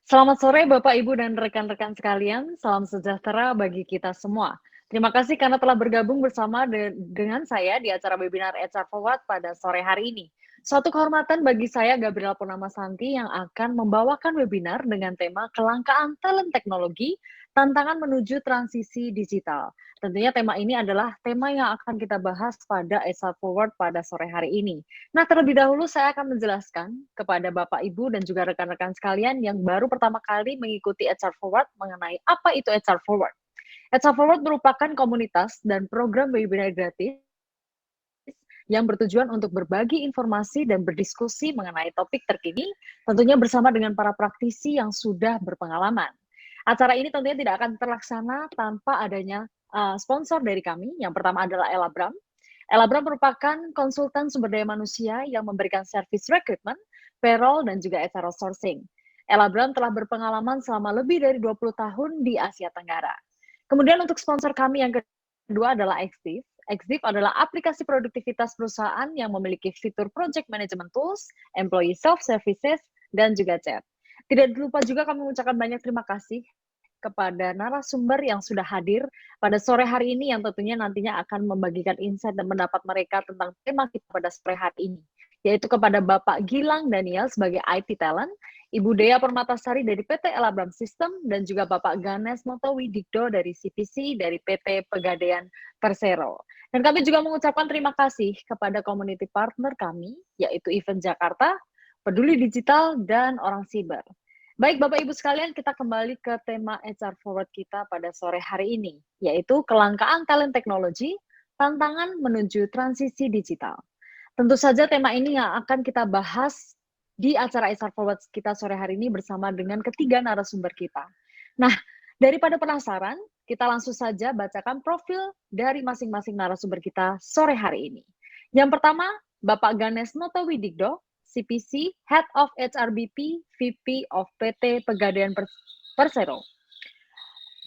Selamat sore Bapak, Ibu, dan rekan-rekan sekalian. Salam sejahtera bagi kita semua. Terima kasih karena telah bergabung bersama dengan saya di acara webinar HR Forward pada sore hari ini. Suatu kehormatan bagi saya, Gabriela Purnamasanti, yang akan membawakan webinar dengan tema kelangkaan talent teknologi, tantangan menuju transisi digital. Tentunya tema ini adalah tema yang akan kita bahas pada HR Forward pada sore hari ini. Nah, terlebih dahulu saya akan menjelaskan kepada Bapak, Ibu, dan juga rekan-rekan sekalian yang baru pertama kali mengikuti HR Forward mengenai apa itu HR Forward. HR Forward merupakan komunitas dan program webinar gratis yang bertujuan untuk berbagi informasi dan berdiskusi mengenai topik terkini, tentunya bersama dengan para praktisi yang sudah berpengalaman. Acara ini tentunya tidak akan terlaksana tanpa adanya sponsor dari kami. Yang pertama adalah Elabram. Elabram merupakan konsultan sumber daya manusia yang memberikan servis rekrutmen, payroll, dan juga HR sourcing. Elabram telah berpengalaman selama lebih dari 20 tahun di Asia Tenggara. Kemudian untuk sponsor kami yang kedua adalah Xdiv. Xdiv adalah aplikasi produktivitas perusahaan yang memiliki fitur project management tools, employee self-services, dan juga chat. Tidak lupa juga kami mengucapkan banyak terima kasih kepada narasumber yang sudah hadir pada sore hari ini yang tentunya nantinya akan membagikan insight dan pendapat mereka tentang tema kita pada sore hari ini, yaitu kepada Bapak Gilang Daniel sebagai IT Talent, Ibu Dea Permatasari dari PT Elabram System, dan juga Bapak Ganes Motowidikdo dari CPC dari PT Pegadaian Persero. Dan kami juga mengucapkan terima kasih kepada community partner kami, yaitu Event Jakarta, Peduli Digital, dan Orang Siber. Baik Bapak Ibu sekalian, kita kembali ke tema HR Forward kita pada sore hari ini, yaitu kelangkaan talent teknologi, tantangan menuju transisi digital. Tentu saja tema ini yang akan kita bahas di acara HR Forward kita sore hari ini bersama dengan ketiga narasumber kita. Nah, daripada penasaran, kita langsung saja bacakan profil dari masing-masing narasumber kita sore hari ini. Yang pertama, Bapak Ganes Motowidikdo, CPC, Head of HRBP, VP of PT Pegadaian Persero.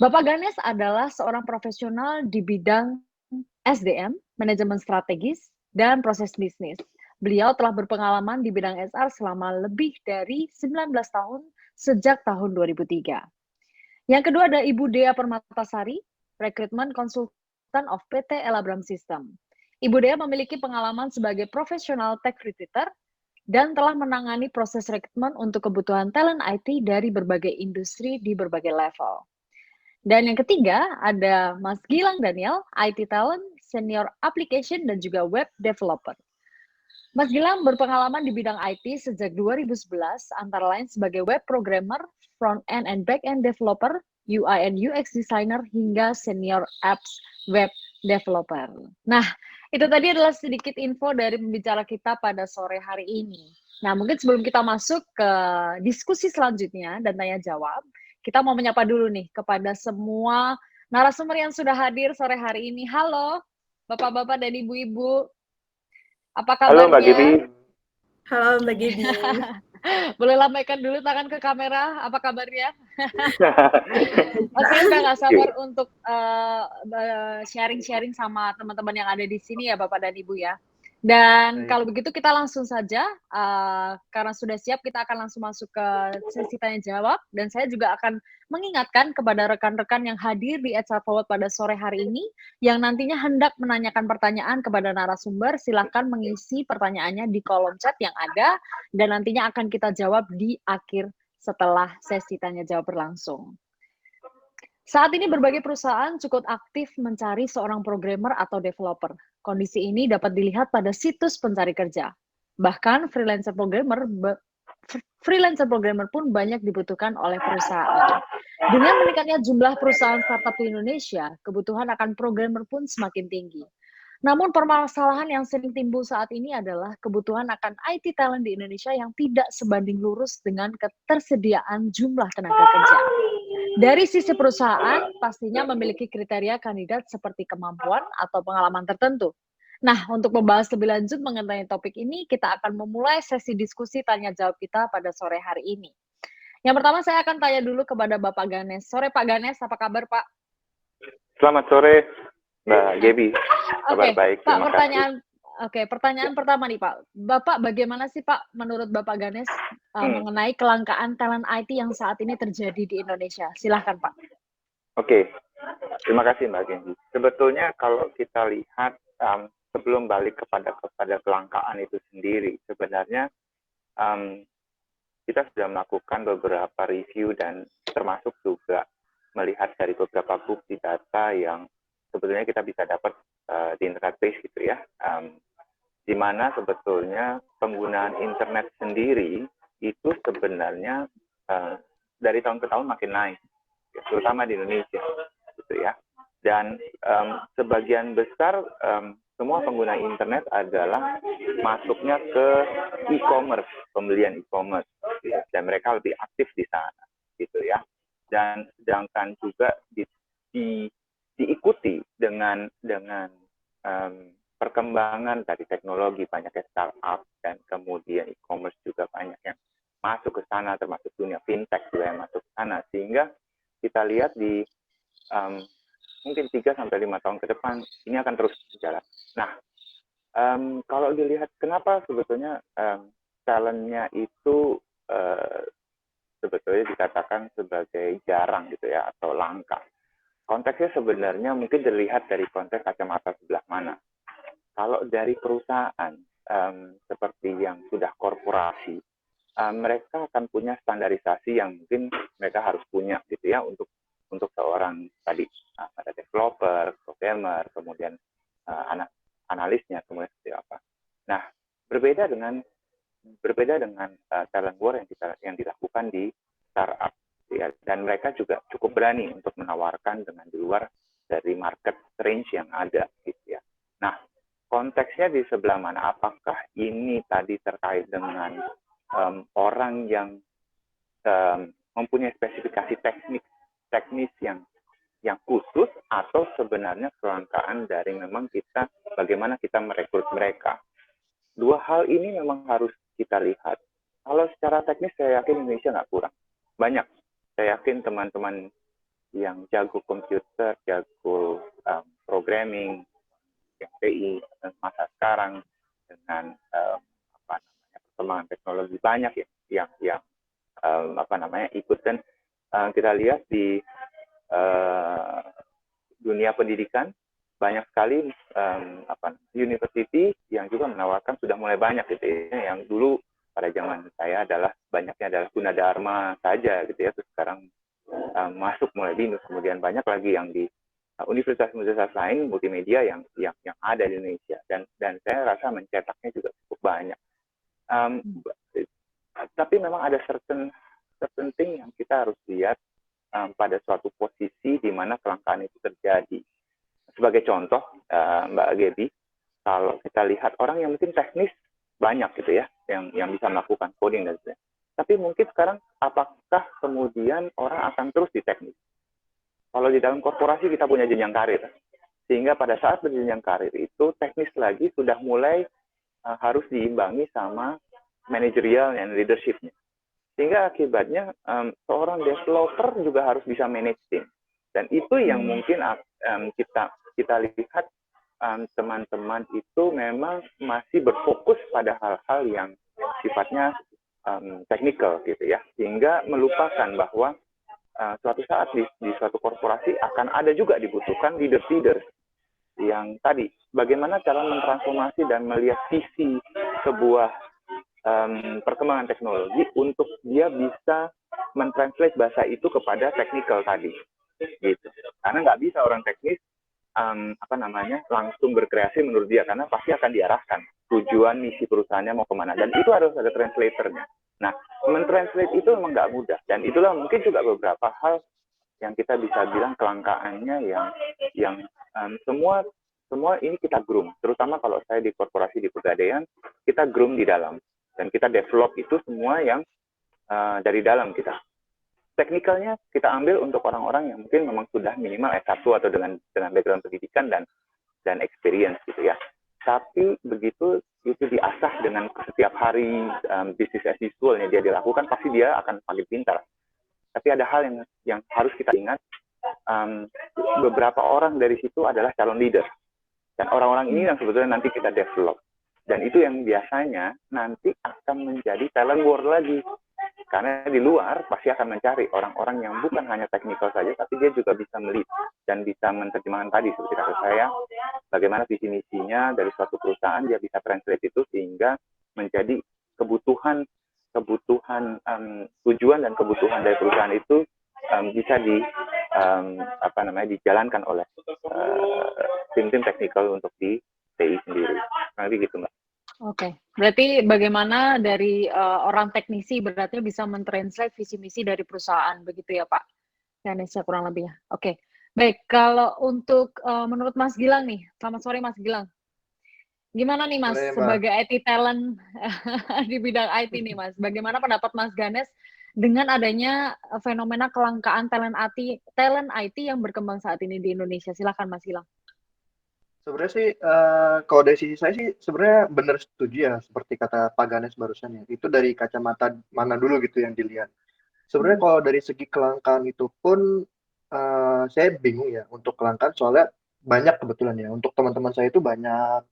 Bapak Ganes adalah seorang profesional di bidang SDM, manajemen strategis, dan proses bisnis. Beliau telah berpengalaman di bidang HR selama lebih dari 19 tahun sejak tahun 2003. Yang kedua ada Ibu Dea Permatasari, Recruitment Consultant of PT Elabram System. Ibu Dea memiliki pengalaman sebagai profesional tech recruiter dan telah menangani proses rekrutmen untuk kebutuhan talent IT dari berbagai industri di berbagai level. Dan yang ketiga ada Mas Gilang Daniel, IT Talent, Senior Application dan juga Web Developer. Mas Gilang berpengalaman di bidang IT sejak 2011, antara lain sebagai web programmer, front-end and back-end developer, UI and UX designer, hingga senior apps web developer. Nah, itu tadi adalah sedikit info dari pembicara kita pada sore hari ini. Nah, mungkin sebelum kita masuk ke diskusi selanjutnya dan tanya jawab, kita mau menyapa dulu nih kepada semua narasumber yang sudah hadir sore hari ini. Halo, Bapak-bapak dan Ibu-ibu, apa Halo Mbak Gibi. kabarnya? Halo Mbak Gibi. Boleh lambaikan dulu tangan ke kamera, apa kabarnya? Pasti udah nggak sabar untuk sharing-sharing sama teman-teman yang ada di sini ya Bapak dan Ibu ya. Dan kalau begitu kita langsung saja, karena sudah siap kita akan langsung masuk ke sesi tanya jawab. Dan saya juga akan mengingatkan kepada rekan-rekan yang hadir di HR Forward pada sore hari ini, yang nantinya hendak menanyakan pertanyaan kepada narasumber, silakan mengisi pertanyaannya di kolom chat yang ada, dan nantinya akan kita jawab di akhir setelah sesi tanya jawab berlangsung. Saat ini berbagai perusahaan cukup aktif mencari seorang programmer atau developer. Kondisi ini dapat dilihat pada situs pencari kerja. Bahkan freelancer programmer pun banyak dibutuhkan oleh perusahaan. Dengan meningkatnya jumlah perusahaan startup di Indonesia, kebutuhan akan programmer pun semakin tinggi. Namun permasalahan yang sering timbul saat ini adalah kebutuhan akan IT talent di Indonesia yang tidak sebanding lurus dengan ketersediaan jumlah tenaga kerja. Dari sisi perusahaan, pastinya memiliki kriteria kandidat seperti kemampuan atau pengalaman tertentu. Nah, untuk membahas lebih lanjut mengenai topik ini, kita akan memulai sesi diskusi tanya jawab kita pada sore hari ini. Yang pertama saya akan tanya dulu kepada Bapak Ganes. Sore Pak Ganes, apa kabar Pak? Selamat sore Mbak Gaby. Kabar baik, Pak, pertanyaan Oke, pertanyaan pertama nih Pak. Bapak bagaimana sih Pak, menurut Bapak Ganes, Hmm, mengenai kelangkaan talent IT yang saat ini terjadi di Indonesia? Silahkan Pak. Oke, terima kasih Mbak Gendy. Sebetulnya kalau kita lihat sebelum balik kepada kelangkaan itu sendiri, sebenarnya um, kita sudah melakukan beberapa review dan termasuk juga melihat dari beberapa bukti data yang sebetulnya kita bisa dapat di internet base gitu ya, di mana sebetulnya penggunaan internet sendiri itu sebenarnya uh, dari tahun ke tahun makin naik, ya, terutama di Indonesia, gitu ya. Dan sebagian besar semua pengguna internet adalah masuknya ke e-commerce, pembelian e-commerce, gitu. Dan mereka lebih aktif di sana, gitu ya. Dan sedangkan juga diikuti dengan perkembangan dari teknologi, banyaknya startup dan kemudian e-commerce juga banyak yang masuk ke sana, termasuk dunia fintech juga yang masuk ke sana, sehingga kita lihat di mungkin 3 sampai 5 tahun ke depan ini akan terus berjalan. Nah, kalau dilihat kenapa sebetulnya talentnya itu sebetulnya dikatakan sebagai jarang gitu ya, atau langka. Konteksnya sebenarnya mungkin dilihat dari konteks kacamata sebelah mana. Kalau dari perusahaan seperti yang sudah korporasi, mereka akan punya standarisasi yang mungkin mereka harus punya gitu ya, untuk seorang tadi ada developer, programmer, kemudian analisnya, kemudian seperti apa. Nah, berbeda dengan talent war yang dilakukan di startup, ya. Dan mereka juga cukup berani untuk menawarkan dengan di luar dari market range yang ada, gitu ya. Nah, konteksnya di sebelah mana? Apakah ini tadi terkait dengan orang yang mempunyai spesifikasi teknis yang khusus, atau sebenarnya kelangkaan dari memang kita bagaimana kita merekrut mereka. Dua hal ini memang harus kita lihat. Kalau secara teknis saya yakin Indonesia nggak kurang. Banyak. Saya yakin teman-teman yang jago komputer, jago programming, yang TI masa sekarang dengan perkembangan teknologi banyak ya yang ikut. Dan kita lihat di dunia pendidikan banyak sekali university yang juga menawarkan, sudah mulai banyak gitu ya. Yang dulu pada zaman saya banyaknya adalah Gunadarma saja gitu ya, terus sekarang masuk mulai BINUS, kemudian banyak lagi yang di universitas-universitas lain multimedia yang ada di Indonesia, dan saya rasa mencetaknya juga cukup banyak. Tapi memang ada certain thing yang kita harus lihat pada suatu posisi di mana kelangkaan itu terjadi. Sebagai contoh, Mbak Gaby, kalau kita lihat orang yang mungkin teknis banyak gitu ya, yang bisa melakukan coding dan sebagainya. Tapi mungkin sekarang apakah kemudian orang akan terus di teknis? Kalau di dalam korporasi kita punya jenjang karir, sehingga pada saat berjenjang karir itu teknis lagi sudah mulai harus diimbangi sama managerial dan leadership-nya. Sehingga akibatnya seorang developer juga harus bisa manage team. Dan itu yang mungkin kita lihat teman-teman itu memang masih berfokus pada hal-hal yang sifatnya technical gitu ya, sehingga melupakan bahwa suatu saat di suatu korporasi akan ada juga dibutuhkan leader yang tadi bagaimana cara mentransformasi dan melihat visi sebuah perkembangan teknologi untuk dia bisa mentranslate bahasa itu kepada technical tadi, gitu. Karena nggak bisa orang teknis langsung berkreasi menurut dia, karena pasti akan diarahkan tujuan misi perusahaannya mau kemana, dan itu harus ada translatornya. Nah, mentranslate itu memang nggak mudah, dan itulah mungkin juga beberapa hal yang kita bisa bilang kelangkaannya yang semua ini kita groom, terutama kalau saya di korporasi di Pegadaian, kita groom di dalam dan kita develop itu semua yang dari dalam kita. Teknikalnya kita ambil untuk orang-orang yang mungkin memang sudah minimal S1 atau dengan background pendidikan dan experience gitu ya. Tapi begitu itu diasah dengan setiap hari business as usual-nya dia dilakukan, pasti dia akan makin pintar. Tapi ada hal yang harus kita ingat, beberapa orang dari situ adalah calon leader. Dan orang-orang ini yang sebetulnya nanti kita develop. Dan itu yang biasanya nanti akan menjadi talent war lagi. Karena di luar pasti akan mencari orang-orang yang bukan hanya teknikal saja, tapi dia juga bisa melihat dan bisa menerjemahkan tadi, seperti kata saya, bagaimana visi misinya dari suatu perusahaan, dia bisa translate itu sehingga menjadi kebutuhan tujuan dan kebutuhan dari perusahaan itu bisa dijalankan oleh tim-tim teknikal untuk di TI sendiri. Nanti gitu, Mbak. Oke, berarti bagaimana dari orang teknisi berarti bisa mentranslate visi misi dari perusahaan, begitu ya Pak? Ganesha kurang lebihnya. Oke, baik. Kalau untuk menurut Mas Gilang nih, selamat sore Mas Gilang. Gimana nih Mas, Boleh, Mbak. sebagai IT talent di bidang IT nih Mas, bagaimana pendapat Mas Ganes dengan adanya fenomena kelangkaan talent IT yang berkembang saat ini di Indonesia? Silakan Mas Gilang. Sebenarnya sih, kalau dari sisi saya sih sebenarnya benar setuju ya, seperti kata Pak Ganes barusan ya. Itu dari kacamata mana dulu gitu yang dilihat. Sebenarnya kalau dari segi kelangkaan itu pun, saya bingung ya untuk kelangkaan soalnya banyak kebetulan ya. Untuk teman-teman saya itu banyak,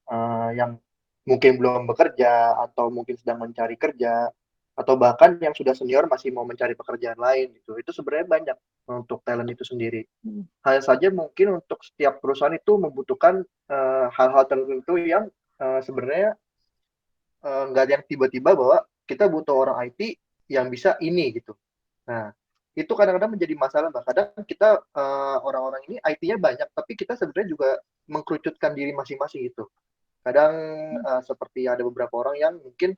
yang mungkin belum bekerja atau mungkin sedang mencari kerja, atau bahkan yang sudah senior masih mau mencari pekerjaan lain gitu. Itu sebenarnya banyak untuk talent itu sendiri. Hanya saja mungkin untuk setiap perusahaan itu membutuhkan hal-hal tertentu yang sebenarnya nggak ada yang tiba-tiba bahwa kita butuh orang IT yang bisa ini gitu. Nah, itu kadang-kadang menjadi masalah, Mbak. Kadang kita orang-orang ini IT-nya banyak, tapi kita sebenarnya juga mengkerucutkan diri masing-masing gitu. Kadang seperti ada beberapa orang yang mungkin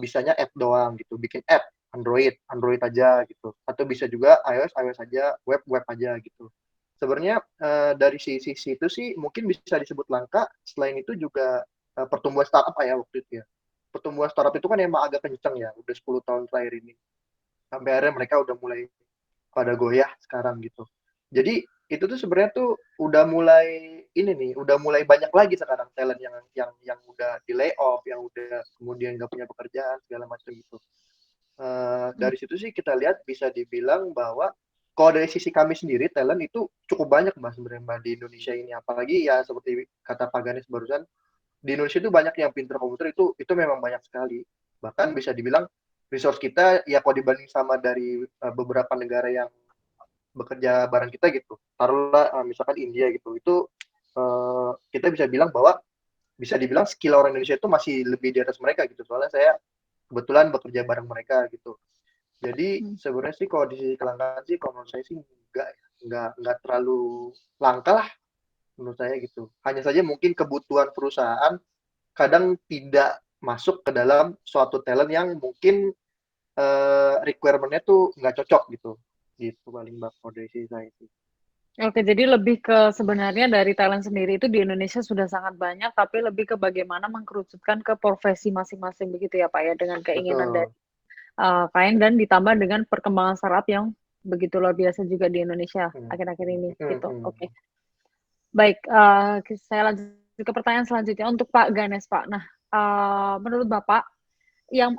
bisanya app doang gitu, bikin app Android aja gitu, atau bisa juga iOS aja, web aja gitu. Sebenarnya dari sisi itu sih mungkin bisa disebut langka. Selain itu juga pertumbuhan startup ya waktu itu ya. Pertumbuhan startup itu kan emang agak kenceng ya, udah 10 tahun terakhir ini. Sampai akhirnya mereka udah mulai pada goyah sekarang gitu. Jadi itu tuh sebenarnya tuh udah mulai ini nih, udah mulai banyak lagi sekarang talent yang udah di layoff, yang udah kemudian nggak punya pekerjaan segala macam gitu. Dari situ sih kita lihat bisa dibilang bahwa kalau dari sisi kami sendiri talent itu cukup banyak Mbak sebenarnya Mbak di Indonesia ini, apalagi ya seperti kata Pak Ganes barusan, di Indonesia itu banyak yang pintar komputer itu memang banyak sekali. Bahkan bisa dibilang resource kita ya kalau dibanding sama dari beberapa negara yang bekerja bareng kita gitu, taruhlah misalkan India gitu, itu kita bisa bilang bahwa bisa dibilang skill orang Indonesia itu masih lebih di atas mereka gitu, soalnya saya kebetulan bekerja bareng mereka gitu. Jadi sebenarnya sih kalau di sisi kelangkaan sih kalau menurut saya sih nggak terlalu langka lah menurut saya gitu. Hanya saja mungkin kebutuhan perusahaan kadang tidak masuk ke dalam suatu talent yang mungkin requirement-nya tuh nggak cocok gitu. Gitu paling Mbak kalau dari sisi saya sih. Oke, jadi lebih ke sebenarnya dari talent sendiri itu di Indonesia sudah sangat banyak, tapi lebih ke bagaimana mengkerucutkan ke profesi masing-masing begitu ya Pak ya, dengan keinginan dari Betul. klien dan ditambah dengan perkembangan startup yang begitu luar biasa juga di Indonesia Hmm. akhir-akhir ini gitu. Hmm. Oke. Baik, saya lanjut ke pertanyaan selanjutnya untuk Pak Ganes, Pak. Nah, menurut Bapak,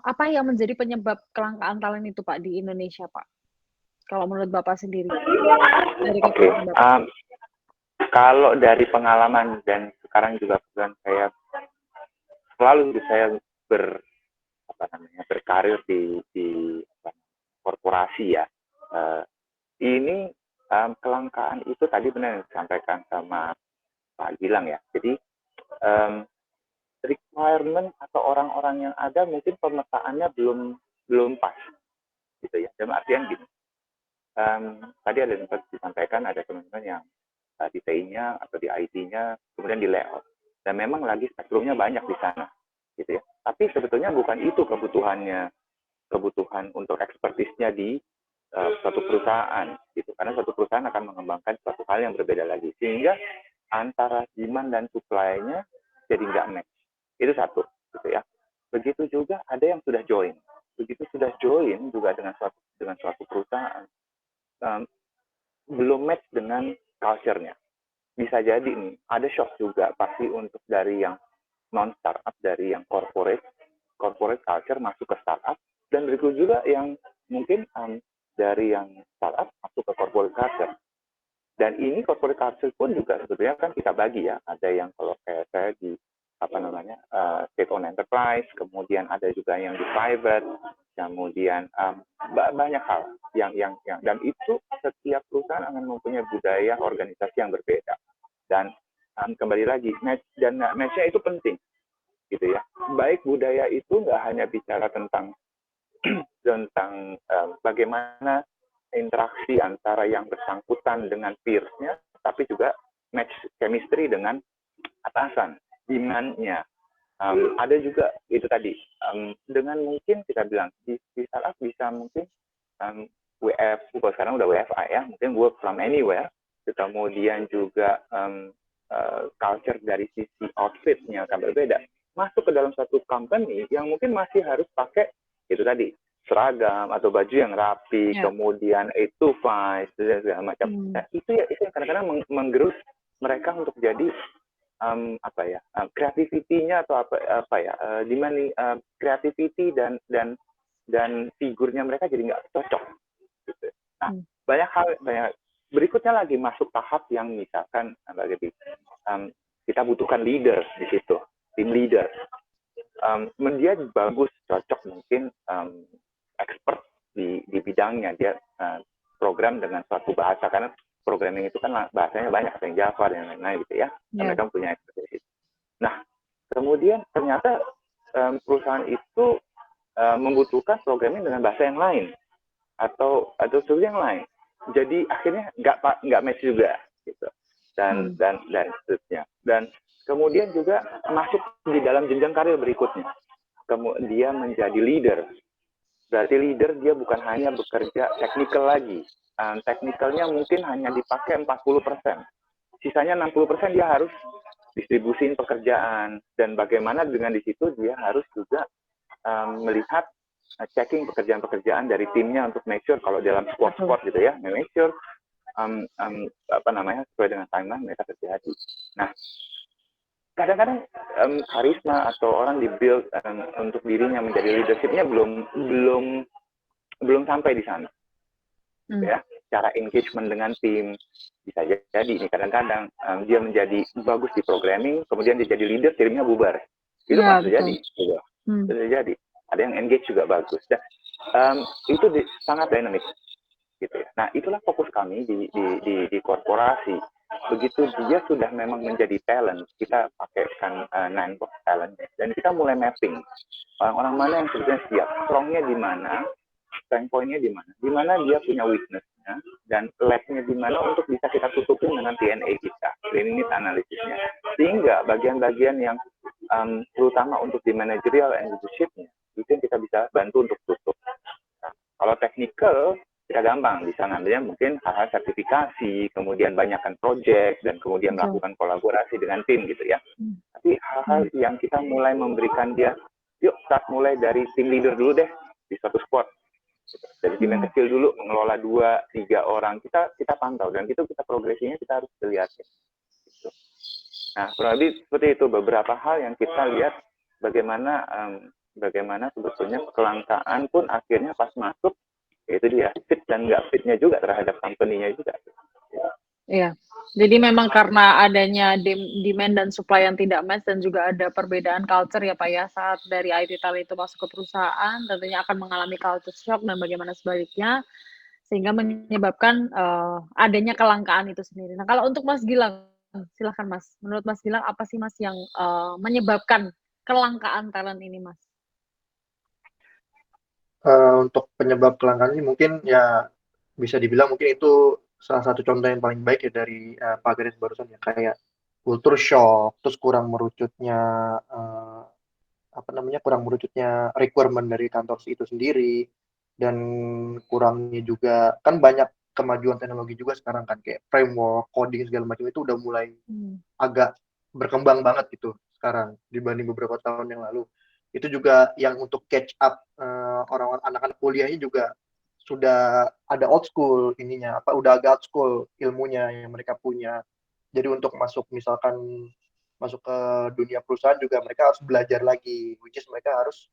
apa yang menjadi penyebab kelangkaan talent itu, Pak, di Indonesia, Pak? Kalau menurut Bapak sendiri, dari Oke, kacamata Bapak. kalau dari pengalaman dan sekarang juga kebetulan saya selalu saya berkarir di korporasi ya. Ini kelangkaan itu tadi benar yang disampaikan sama Pak Gilang ya. Jadi requirement atau orang-orang yang ada mungkin pemetaannya belum pas gitu ya. Dalam artian gini, tadi ada yang disampaikan ada teman-teman yang di TI-nya atau di IT-nya kemudian di layoff dan memang lagi spektrumnya banyak di sana gitu ya. Tapi sebetulnya bukan itu kebutuhan untuk ekspertisnya di suatu perusahaan gitu, karena suatu perusahaan akan mengembangkan suatu hal yang berbeda lagi sehingga antara demand dan supply-nya jadi nggak match. Itu satu gitu ya. Begitu juga ada yang sudah join, begitu sudah join juga dengan suatu perusahaan belum match dengan culture-nya. Bisa jadi nih ada shock juga pasti untuk dari yang non startup, dari yang corporate culture masuk ke startup, dan berikut juga yang mungkin dari yang startup masuk ke corporate culture. Dan ini corporate culture pun juga sebetulnya kan kita bagi ya. Ada yang kalau kayak saya di enterprise, kemudian ada juga yang di private, kemudian banyak hal yang dan itu setiap perusahaan akan mempunyai budaya organisasi yang berbeda. Dan kembali lagi match-nya itu penting gitu ya. Baik budaya itu nggak hanya bicara tentang bagaimana interaksi antara yang bersangkutan dengan peers-nya, tapi juga match chemistry dengan atasan, demand-nya. Ada juga itu tadi, dengan mungkin kita bilang di startup bisa mungkin kalau sekarang udah WFA ya, mungkin work from anywhere, kemudian juga culture dari sisi outfit-nya akan berbeda. Masuk ke dalam satu company yang mungkin masih harus pakai itu tadi, seragam atau baju yang rapi, kemudian 8 to 5 segala macam. Nah, itu yang kadang-kadang menggerus mereka untuk jadi creativity-nya atau creativity dan figurnya mereka jadi nggak cocok gitu. Nah, banyak berikutnya lagi masuk tahap yang misalkan kita butuhkan leader di situ, tim leader. Dia bagus, cocok mungkin expert di bidangnya, dia program dengan suatu bahasa, karena programming itu kan bahasanya banyak, ada yang Java dan lain-lain gitu ya. Mereka punya expertise. Nah, kemudian ternyata perusahaan itu membutuhkan programming dengan bahasa yang lain atau sesuatu yang lain. Jadi akhirnya nggak match juga gitu. Dan seterusnya. Dan kemudian juga masuk di dalam jenjang karir berikutnya. Kemudian menjadi leader. Berarti leader dia bukan hanya bekerja technical lagi. Teknikalnya mungkin hanya dipakai 40%. Sisanya 60% dia harus distribusiin pekerjaan, dan bagaimana dengan di situ dia harus juga melihat checking pekerjaan-pekerjaan dari timnya untuk make sure kalau dalam squad gitu ya, make sure sesuai dengan timeline mereka terjadi. Nah, kadang-kadang karisma atau orang di-build untuk dirinya menjadi leadership-nya belum sampai di sana. Ya, cara engagement dengan tim bisa jadi ini kadang-kadang dia menjadi bagus di programming, kemudian dia jadi leader, timnya bubar. Itu kan terjadi, gitu. Terjadi. Ada yang engage juga bagus. Dan itu sangat dinamis, gitu ya. Nah, itulah fokus kami di korporasi. Begitu dia sudah memang menjadi talent, kita pakaikan 9box talent, dan kita mulai mapping orang-orang mana yang sebetulnya siap, strongnya di mana, strength point-nya di mana dia punya weakness-nya, dan lag-nya di mana untuk bisa kita tutupin dengan TNA kita, need analisisnya. Sehingga bagian-bagian yang terutama untuk di managerial and leadership-nya, itu yang kita bisa bantu untuk tutup. Nah, kalau technical, kita gampang, bisa ngambilnya mungkin hal-hal sertifikasi, kemudian banyakkan project, dan kemudian melakukan kolaborasi dengan tim gitu ya. Tapi hal-hal yang kita mulai memberikan dia, yuk start mulai dari tim leader dulu deh, di suatu squad. Dari tim yang kecil dulu, mengelola 2-3 orang, kita pantau, dan itu kita progresinya kita harus lihat. Gitu. Nah, kurang lebih seperti itu, beberapa hal yang kita lihat bagaimana sebetulnya kelangkaan pun akhirnya pas masuk, yaitu dia fit dan nggak fitnya juga terhadap company-nya juga. Iya, jadi memang karena adanya demand dan supply yang tidak match, dan juga ada perbedaan culture ya Pak ya, saat dari IT talent itu masuk ke perusahaan, tentunya akan mengalami culture shock dan bagaimana sebaliknya, sehingga menyebabkan adanya kelangkaan itu sendiri. Nah, kalau untuk Mas Gilang, silahkan Mas. Menurut Mas Gilang, apa sih Mas yang menyebabkan kelangkaan talent ini, Mas? Untuk penyebab kelangkaan ini mungkin ya bisa dibilang mungkin itu salah satu contoh yang paling baik ya dari Pak Garis barusan ya, kayak culture shock, terus kurang merucutnya requirement dari kantor itu sendiri, dan kurangnya juga kan banyak kemajuan teknologi juga sekarang kan, kayak framework, coding segala macam itu udah mulai agak berkembang banget gitu sekarang dibanding beberapa tahun yang lalu. Itu juga yang untuk catch up orang-orang anak-anak kuliahnya juga sudah ada old school ininya, udah agak old school ilmunya yang mereka punya. Jadi untuk masuk ke dunia perusahaan juga mereka harus belajar lagi, which is mereka harus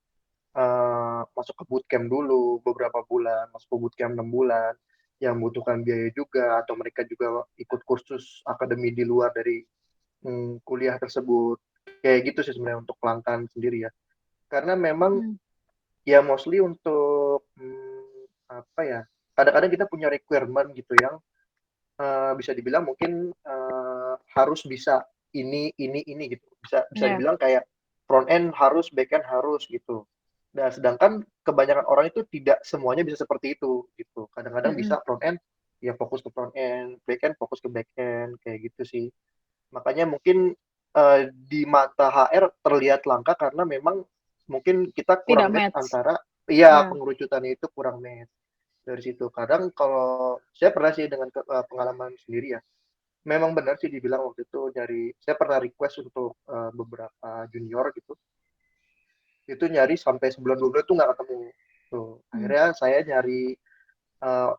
masuk ke bootcamp dulu beberapa bulan, masuk ke bootcamp 6 bulan, yang membutuhkan biaya juga, atau mereka juga ikut kursus akademi di luar dari kuliah tersebut. Kayak gitu sih sebenarnya untuk kelangkaan sendiri ya. Karena memang Hmm. ya mostly untuk apa ya? Kadang-kadang kita punya requirement gitu yang bisa dibilang mungkin harus bisa ini gitu. Bisa Ya. dibilang kayak front end harus, back end harus gitu. Nah, sedangkan kebanyakan orang itu tidak semuanya bisa seperti itu gitu. Kadang-kadang Mm-mm. bisa front end ya fokus ke front end, back end fokus ke back end kayak gitu sih. Makanya mungkin di mata HR terlihat langka karena memang mungkin kita Tidak kurang match match. antara iya Ya. pengerucutannya itu kurang match dari situ. Kadang kalau saya pernah sih dengan pengalaman sendiri ya, memang benar sih dibilang waktu itu saya pernah request untuk beberapa junior gitu, itu nyari sampai sebulan 2 bulan tuh nggak ketemu. Tuh, Hmm. akhirnya saya nyari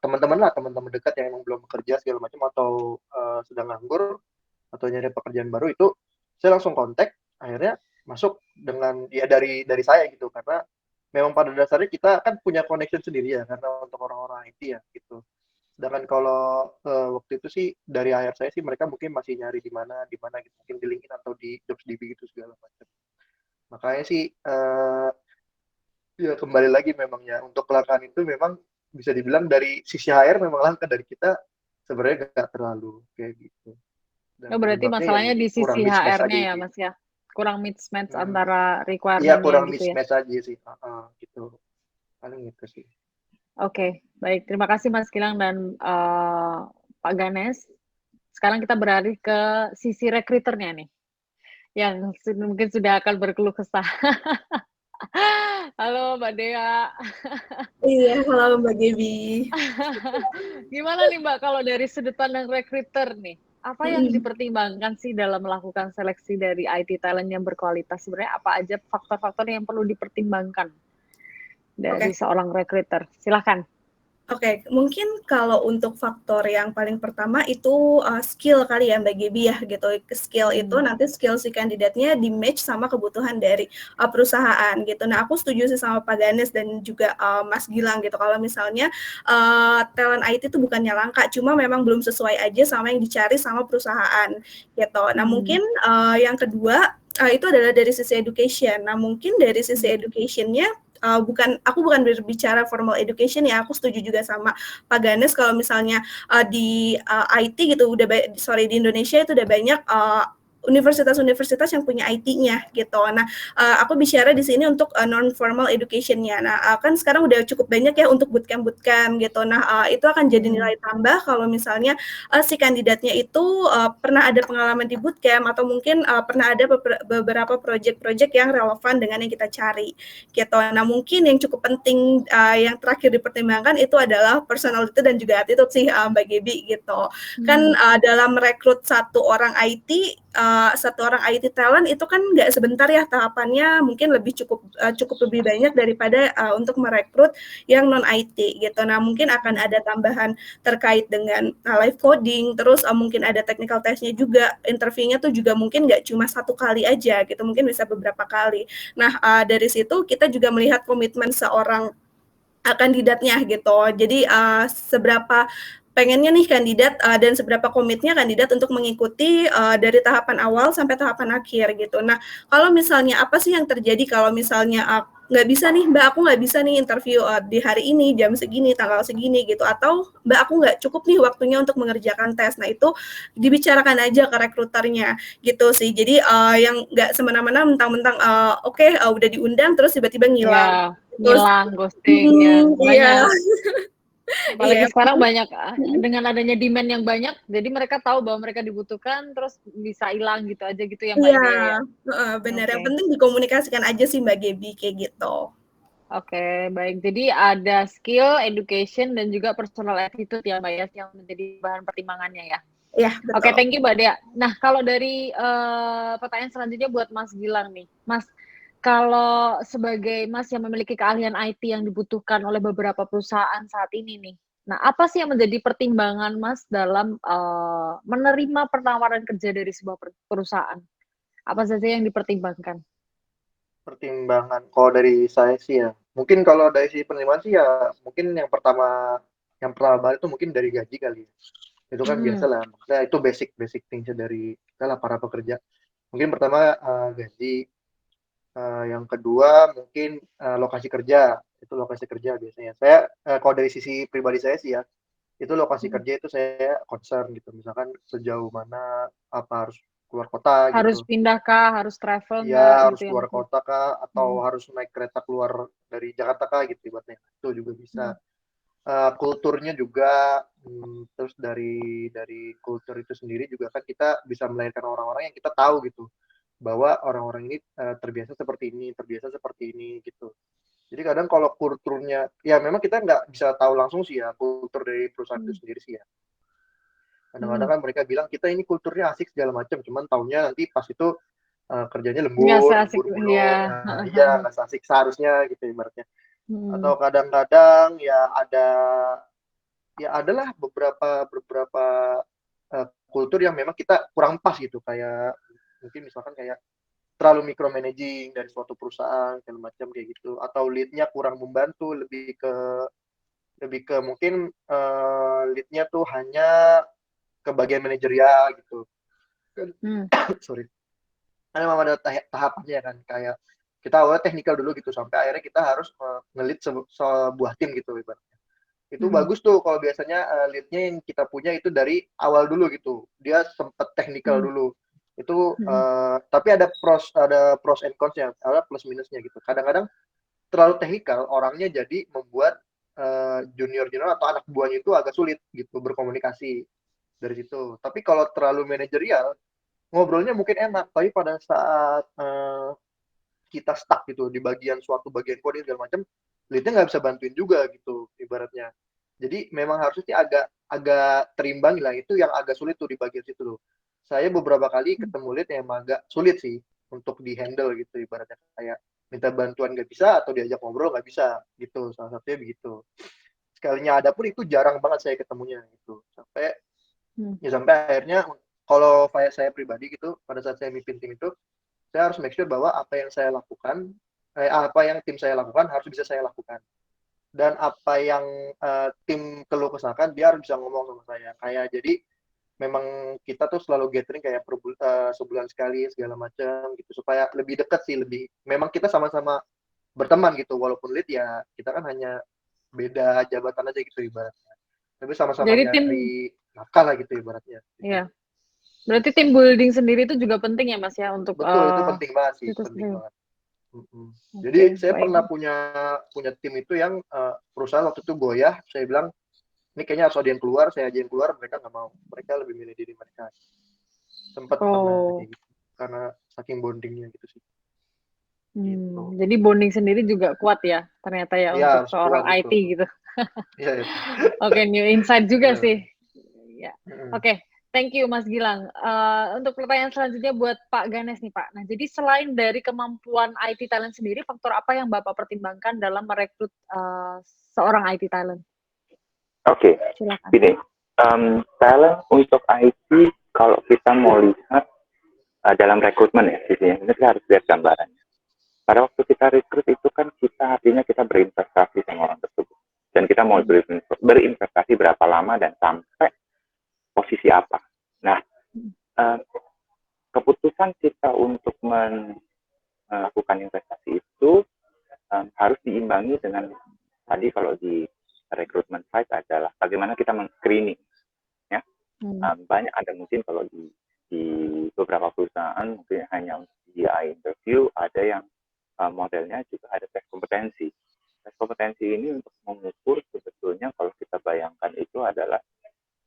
teman-teman lah, teman-teman dekat yang emang belum bekerja segala macam atau sedang nganggur atau nyari pekerjaan baru itu saya langsung kontak, akhirnya masuk dengan ya dari saya gitu karena memang pada dasarnya kita kan punya connection sendiri ya karena untuk orang-orang IT ya gitu. Sedangkan kalau waktu itu sih dari HR saya sih mereka mungkin masih nyari di mana gitu mungkin di LinkedIn atau di JobsDB gitu segala macam. Makanya sih ya kembali lagi memang ya untuk kelangkaan itu memang bisa dibilang dari sisi HR memang langka, dari kita sebenarnya nggak terlalu kayak gitu. Dan Oh, berarti penyebabnya ya masalahnya ini di kurang sisi mismatch aja HR-nya ya, ini. Mas ya? Kurang mismatch Hmm. antara Iya requirement-nya kurang gitu ya. mismatch aja sih. Gitu. Paling itu sih. Oke, baik. Terima kasih Mas Gilang dan Pak Ganes. Sekarang kita beralih ke sisi rekruternya nih, yang mungkin sudah akan berkeluh kesah. Halo Mbak Dea. Iya, halo Mbak Gebi. Gimana nih Mbak kalau dari sudut pandang rekruter nih? Apa yang Mm-mm. dipertimbangkan sih dalam melakukan seleksi dari IT talent yang berkualitas? Sebenarnya apa aja faktor-faktor yang perlu dipertimbangkan dari Oke, seorang rekruter? Silakan. oke. Mungkin kalau untuk faktor yang paling pertama itu skill kali ya Mbak Gebi ya gitu. Skill itu Hmm. nanti skill si kandidatnya di match sama kebutuhan dari perusahaan gitu. Nah, aku setuju sih sama Pak Ganes dan juga Mas Gilang gitu. Kalau misalnya talent IT itu bukannya langka, cuma memang belum sesuai aja sama yang dicari sama perusahaan gitu. Nah, Hmm. mungkin yang kedua itu adalah dari sisi education. Nah, mungkin dari sisi Hmm. educationnya aku bukan berbicara formal education ya, aku setuju juga sama Pak Ganes kalau misalnya di IT gitu di Indonesia itu udah banyak universitas-universitas yang punya IT-nya gitu. Nah, aku bicara di sini untuk non formal education-nya. Nah, kan sekarang udah cukup banyak ya untuk bootcamp gitu. Nah, itu akan jadi nilai tambah kalau misalnya si kandidatnya itu pernah ada pengalaman di bootcamp atau mungkin pernah ada beberapa project-project yang relevan dengan yang kita cari gitu. Nah, mungkin yang cukup penting yang terakhir dipertimbangkan itu adalah personality dan juga attitude sih Mbak Gebi gitu. Kan dalam merekrut satu orang IT talent itu kan nggak sebentar ya tahapannya, mungkin cukup lebih banyak daripada untuk merekrut yang non IT gitu. Nah, mungkin akan ada tambahan terkait dengan live coding, terus mungkin ada technical testnya juga, interviewnya tuh juga mungkin nggak cuma satu kali aja gitu, mungkin bisa beberapa kali. Nah, dari situ kita juga melihat komitmen seorang kandidatnya gitu. Jadi seberapa pengennya nih kandidat dan seberapa komitnya kandidat untuk mengikuti dari tahapan awal sampai tahapan akhir gitu. Nah, kalau misalnya apa sih yang terjadi kalau misalnya nggak bisa nih Mbak, aku nggak bisa nih interview di hari ini jam segini tanggal segini gitu, atau Mbak aku nggak cukup nih waktunya untuk mengerjakan tes. Nah, itu dibicarakan aja ke rekruternya gitu sih. Jadi yang nggak semena-mena mentang-mentang udah diundang terus tiba-tiba ngilang. Ya, Terus ngilang, ghosting, ya iya, banyak. iya, Apalagi sekarang banyak dengan adanya demand yang banyak, jadi mereka tahu bahwa mereka dibutuhkan, terus bisa hilang gitu aja gitu ya Mbak iya, Dea ya. benar. Yang Oke, penting dikomunikasikan aja sih Mbak Gebi kayak gitu. oke, baik. Jadi ada skill, education, dan juga personal attitude ya Mbak ya, yang menjadi bahan pertimbangannya ya. Iya, Oke, betul. thank you Mbak Dea. Nah, kalau dari pertanyaan selanjutnya buat Mas Gilang nih. Mas, kalau sebagai Mas yang memiliki keahlian IT yang dibutuhkan oleh beberapa perusahaan saat ini nih, nah apa sih yang menjadi pertimbangan Mas dalam menerima penawaran kerja dari sebuah perusahaan? Apa saja yang dipertimbangkan? Pertimbangan kalau dari saya sih ya, mungkin kalau dari sisi penerimaan sih ya, mungkin yang pertama banget itu mungkin dari gaji kali ya. Itu kan biasa Hmm. lah, maksudnya itu basic things dari kita lah para pekerja. Mungkin pertama gaji, Yang kedua mungkin lokasi kerja, itu lokasi kerja biasanya. Saya kalau dari sisi pribadi saya sih ya, itu lokasi Hmm. kerja itu saya concern gitu. Misalkan sejauh mana, apa harus keluar kota Harus gitu. pindah kah? Harus travel nggak? Ya harus Gitu ya keluar Mas ya? kota kah, Hmm. atau harus naik kereta keluar dari Jakarta kah gitu ibaratnya. Itu juga bisa. Hmm. Kulturnya juga, terus dari kultur itu sendiri juga kan kita bisa melahirkan orang-orang yang kita tahu gitu. Bahwa orang-orang ini terbiasa seperti ini gitu. Jadi kadang kalau kulturnya, ya memang kita nggak bisa tahu langsung sih ya kultur dari perusahaan itu Hmm. sendiri sih ya. Kadang-kadang Hmm. kan mereka bilang kita ini kulturnya asik segala macam, cuman taunya nanti pas itu kerjanya Nggak lembur, seasik lembur ya. mulu, nah iya nggak asik seharusnya gitu ibaratnya. Hmm. Atau kadang-kadang ya adalah beberapa beberapa kultur yang memang kita kurang pas gitu, kayak mungkin misalkan kayak terlalu micromanaging dari suatu perusahaan segala macam kayak gitu, atau lead-nya kurang membantu, lebih ke mungkin lead-nya tuh hanya ke bagian manajerial gitu kan. Hmm. Sorry, kan memang ada tahapannya kan, kayak kita awalnya technical dulu gitu sampai akhirnya kita harus nge-lead sebuah tim gitu ibaratnya. Itu Hmm. bagus tuh kalau biasanya lead-nya yang kita punya itu dari awal dulu gitu, dia sempat technical Hmm. dulu itu, Hmm. tapi ada pros and cons-nya, ada plus minusnya gitu. Kadang-kadang terlalu teknikal orangnya jadi membuat junior-junior atau anak buahnya itu agak sulit gitu berkomunikasi dari situ. Tapi kalau terlalu manajerial, ngobrolnya mungkin enak, tapi pada saat kita stuck gitu di suatu bagian coding segala macam, lead-nya nggak bisa bantuin juga gitu ibaratnya. Jadi memang harusnya sih agak agak terimbang lah, itu yang agak sulit tuh di bagian situ tuh. Saya beberapa kali ketemu lead yang emang agak sulit sih untuk di-handle gitu ibaratnya, kayak minta bantuan nggak bisa atau diajak ngobrol nggak bisa gitu, salah satunya begitu. Sekalinya ada pun itu jarang banget saya ketemunya gitu. Hmm. Sampai akhirnya kalau saya pribadi gitu, pada saat saya mimpin tim itu, saya harus make sure bahwa apa yang saya lakukan, apa yang tim saya lakukan harus bisa saya lakukan. Dan apa yang tim keluh kesahkan, dia harus bisa ngomong sama saya. Kayak jadi memang kita tuh selalu gathering kayak sebulan sekali segala macam gitu supaya lebih dekat sih, lebih memang kita sama-sama berteman gitu, walaupun lead ya kita kan hanya beda jabatan aja gitu ibaratnya. Tapi sama-sama Jadi tim, nyari nafkah lah gitu ibaratnya. Gitu. ya. Berarti tim building sendiri itu juga penting ya Mas ya untuk Betul, itu penting banget sih, itu penting sendiri. banget. Mm-mm. Jadi Oke, saya baik. pernah punya tim itu yang perusahaan waktu itu goyah, saya bilang ini kayaknya harus ada yang keluar, saya aja yang keluar, mereka nggak mau, mereka lebih milih diri mereka. Sempat pernah Oh. kayak gitu, karena saking bondingnya gitu sih. Gitu. Jadi bonding sendiri juga kuat ya ternyata ya Iya untuk harus seorang kuat IT betul. gitu. Iya itu. Oke, new insight juga Benar. sih. Ya. Mm-mm. Oke, thank you Mas Gilang. Untuk pertanyaan selanjutnya buat Pak Ganes nih Pak. Nah, jadi selain dari kemampuan IT talent sendiri, faktor apa yang Bapak pertimbangkan dalam merekrut seorang IT talent? Oke, Silakan. gini, talent untuk IT kalau kita mau lihat dalam rekrutmen ya, sisinya kita harus lihat gambarannya. Pada waktu kita rekrut itu kan kita artinya kita berinvestasi sama orang tersebut. Dan kita mau berinvestasi berapa lama dan sampai posisi apa. Nah, keputusan kita untuk melakukan investasi itu harus diimbangi dengan tadi kalau di rekrutmen site adalah bagaimana kita men-screening. Ya. Banyak ada mungkin kalau di beberapa perusahaan mungkin hanya via interview, ada yang modelnya juga ada tes kompetensi. Tes kompetensi ini untuk mengukur sebetulnya kalau kita bayangkan itu adalah